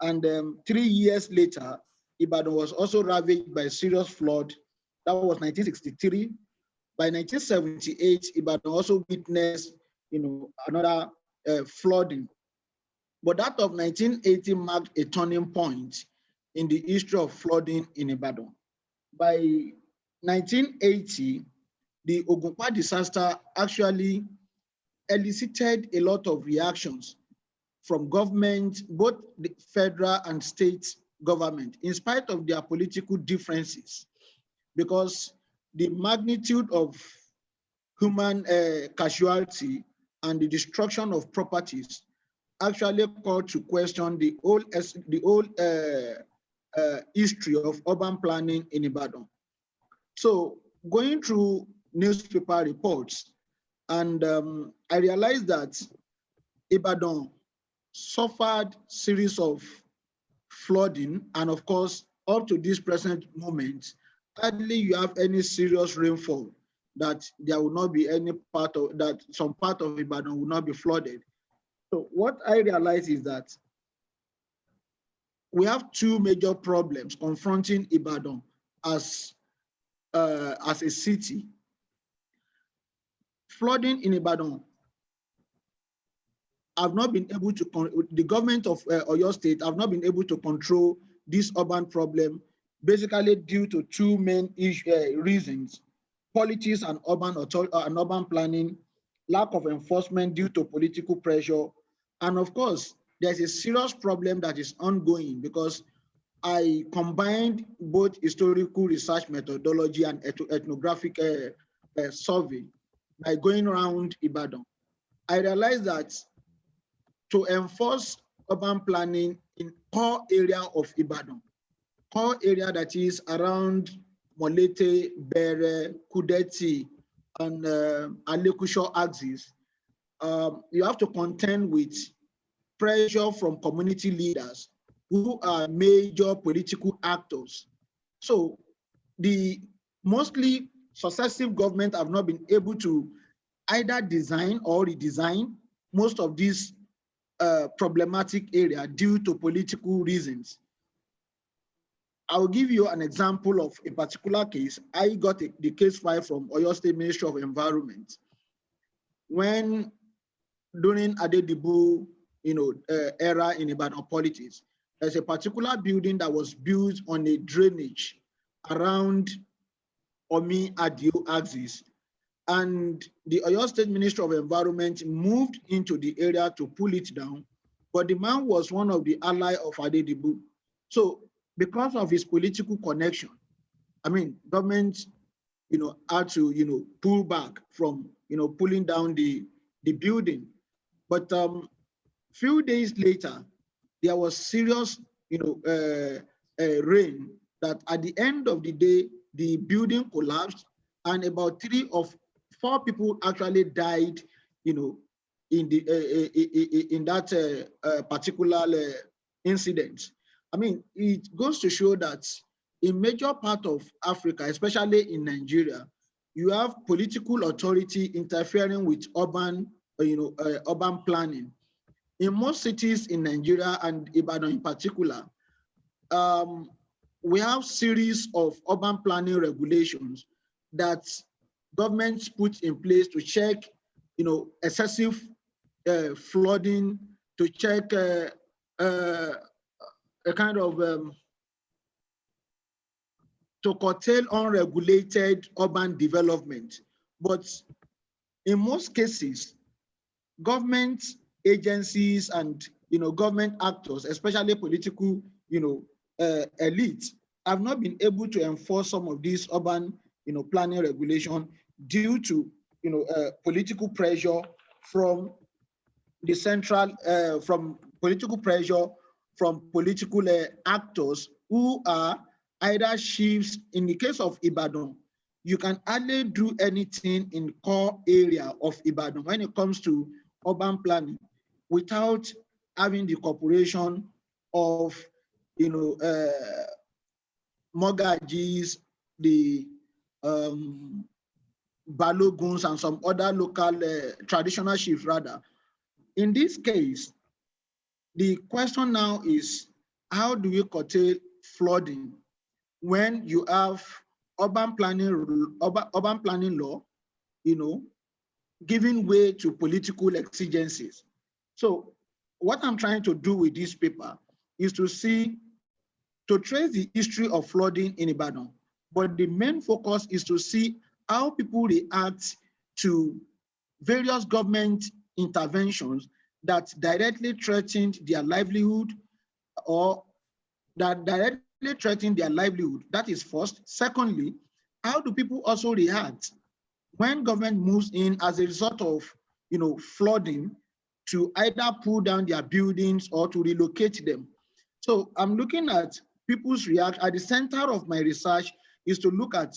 J: and 3 years later, Ibadan was also ravaged by a serious flood. That was 1963. By 1978, Ibadan also witnessed, another flooding. But that of 1980 marked a turning point in the history of flooding in Ibadan. By 1980, the Ogunpa disaster actually elicited a lot of reactions from government, both the federal and state government, in spite of their political differences, because the magnitude of human casualty and the destruction of properties actually called to question the whole history of urban planning in Ibadan. So going through newspaper reports, and I realized that Ibadan suffered series of flooding, and of course, up to this present moment, hardly you have any serious rainfall that there will not be any part of that, some part of Ibadan will not be flooded. So what I realize is that we have two major problems confronting Ibadan as a city. Flooding in Ibadan have not been able to, the government of Oyo State have not been able to control this urban problem, basically due to two main reasons: politics and urban planning, lack of enforcement due to political pressure, and of course, there's a serious problem that is ongoing because I combined both historical research methodology and ethnographic survey by going around Ibadan. I realized that to enforce urban planning in core area of Ibadan, core area that is around Molete, Bere, Kudeti, and Alekusho axis, you have to contend with pressure from community leaders who are major political actors. So the mostly successive government have not been able to either design or redesign most of these problematic area due to political reasons. I'll give you an example of a particular case. I got the case file from Oyo State Ministry of Environment. When during Adedibu, era in Ibadan politics, there's a particular building that was built on a drainage around Omi Adio axis. And the Oyo State Ministry of Environment moved into the area to pull it down, but the man was one of the allies of Adedibu. So because of his political connection, I mean, government, had to, pull back from, pulling down the building. But few days later, there was serious, rain that at the end of the day, the building collapsed and about 3 or 4 people actually died, in that particular incident. I mean, it goes to show that in major part of Africa, especially in Nigeria, you have political authority interfering with urban, urban planning. In most cities in Nigeria and Ibadan in particular, we have series of urban planning regulations that governments put in place to check, excessive flooding, to check a kind of to curtail unregulated urban development. But in most cases, government agencies and government actors, especially political elites, have not been able to enforce some of these urban planning regulation due to political pressure from the central from political pressure from political actors who are either chiefs. In the case of Ibadan, you can hardly do anything in core area of Ibadan when it comes to urban planning without having the cooperation of Mogajis, the Baloguns, and some other local traditional chiefs rather. In this case, the question now is, how do you curtail flooding when you have urban planning law, giving way to political exigencies? So what I'm trying to do with this paper is to trace the history of flooding in Ibadan, but the main focus is to see how people react to various government interventions that directly threatened their livelihood That is first. Secondly, how do people also react when government moves in as a result of flooding to either pull down their buildings or to relocate them? So I'm looking at people's reaction. At the center of my research is to look at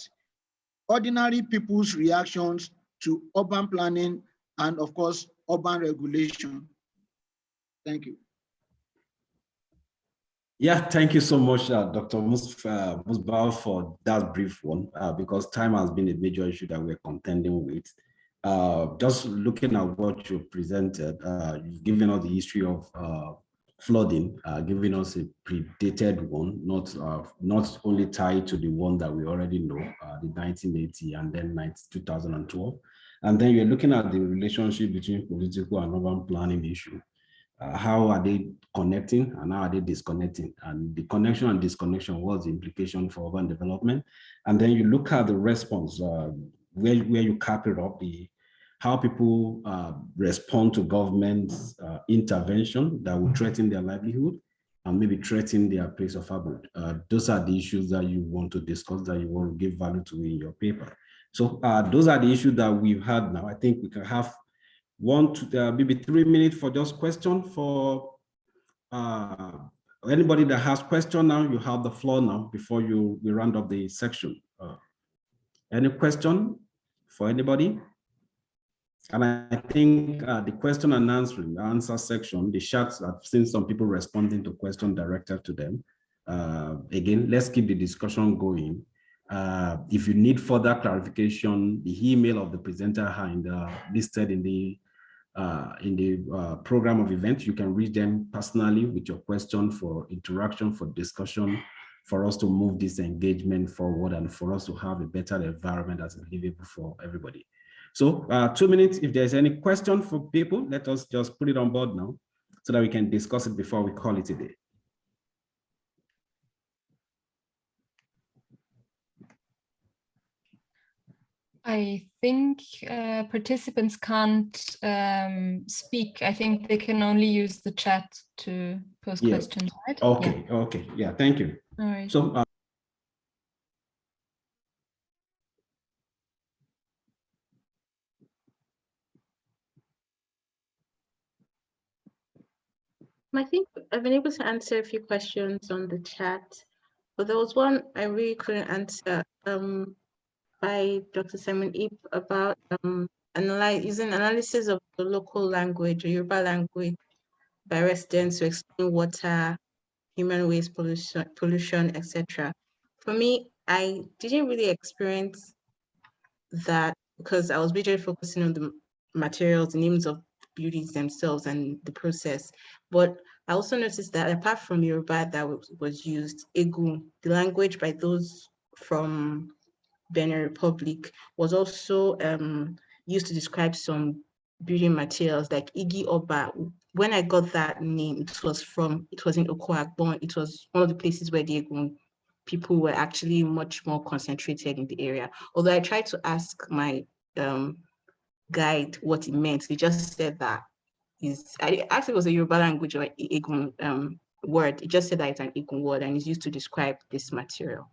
J: ordinary people's reactions to urban planning and, of course, urban regulation. Thank you.
B: Yeah, thank you so much, Dr. Musbah, for that brief one, because time has been a major issue that we're contending with. Just looking at what you presented, you've given us the history of flooding, giving us a predated one, not only tied to the one that we already know, the 1980 and then 2012. And then you're looking at the relationship between political and urban planning issue. How are they connecting and how are they disconnecting? And the connection and disconnection was the implication for urban development. And then you look at the response, where you cap it up, how people respond to government intervention that will threaten their livelihood and maybe threaten their place of abode. Those are the issues that you want to discuss, that you want to give value to in your paper. So those are the issues that we've had now. I think we can have maybe 3 minutes for just question for anybody that has question now. You have the floor now before we round up the section. Any question for anybody? And I think the question and answer section, the chats, I've seen some people responding to questions directed to them. Again, let's keep the discussion going. If you need further clarification, the email of the presenter listed in the program of events, you can reach them personally with your question for interaction, for discussion, for us to move this engagement forward and for us to have a better environment that's livable for everybody. So 2 minutes, if there's any question for people, let us just put it on board now so that we can discuss it before we call it a day.
C: I think participants can't speak. I think they can only use the chat to post questions, right?
B: Okay, okay, yeah, thank you.
C: All right.
B: So,
E: I think I've been able to answer a few questions on the chat, but there was one I really couldn't answer by Dr. Simon Ip about using analysis of the local language or Yoruba language by residents to explain water, human waste, pollution, etc. For me, I didn't really experience that because I was majorly focusing on the materials, the names of buildings themselves and the process. But I also noticed that apart from Yoruba that was used, Egu, the language by those from Benin Republic, was also used to describe some building materials like Igi Oba. When I got that name, it was in Okoagbon. It was one of the places where the Egun people were actually much more concentrated in the area. Although I tried to ask my guide what it meant, he just said that I asked if it was a Yoruba language or Egun word. It just said that it's an Egun word and is used to describe this material.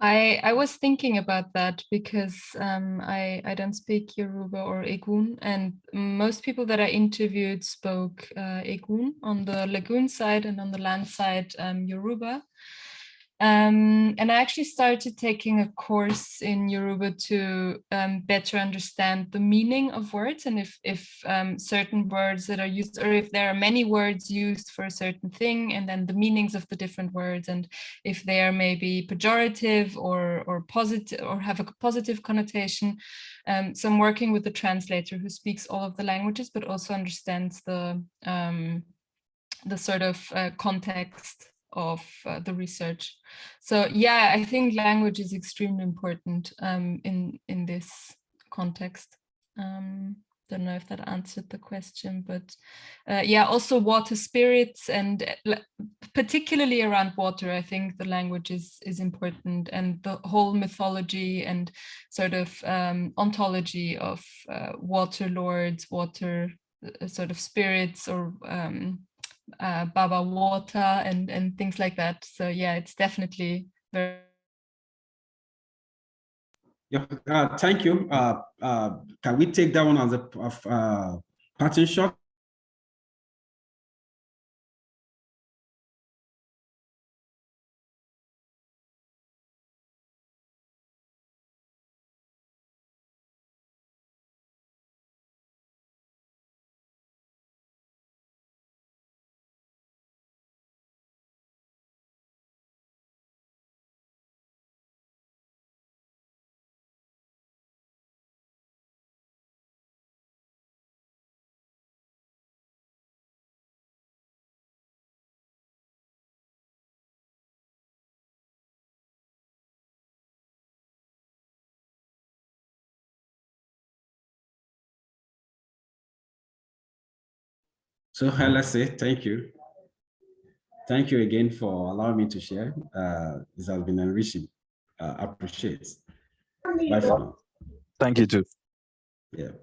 C: I was thinking about that because I don't speak Yoruba or Egun, and most people that I interviewed spoke Egun on the lagoon side, and on the land side Yoruba. And I actually started taking a course in Yoruba to better understand the meaning of words, and if certain words that are used, or if there are many words used for a certain thing, and then the meanings of the different words, and if they are maybe pejorative or positive, or have a positive connotation. So I'm working with a translator who speaks all of the languages, but also understands the sort of context of the research. So yeah, I think language is extremely important in this context. Don't know if that answered the question, but yeah, also water spirits, and particularly around water, I think the language is important, and the whole mythology and sort of ontology of water lords, water sort of spirits, or Baba water and things like that. So yeah, it's definitely very.
B: yeah, thank you. Can we take that one as a parting shot? So LSA, thank you. Thank you again for allowing me to share. This has been enriching. Appreciate it. Bye for now.
G: Thank you too.
B: Yeah.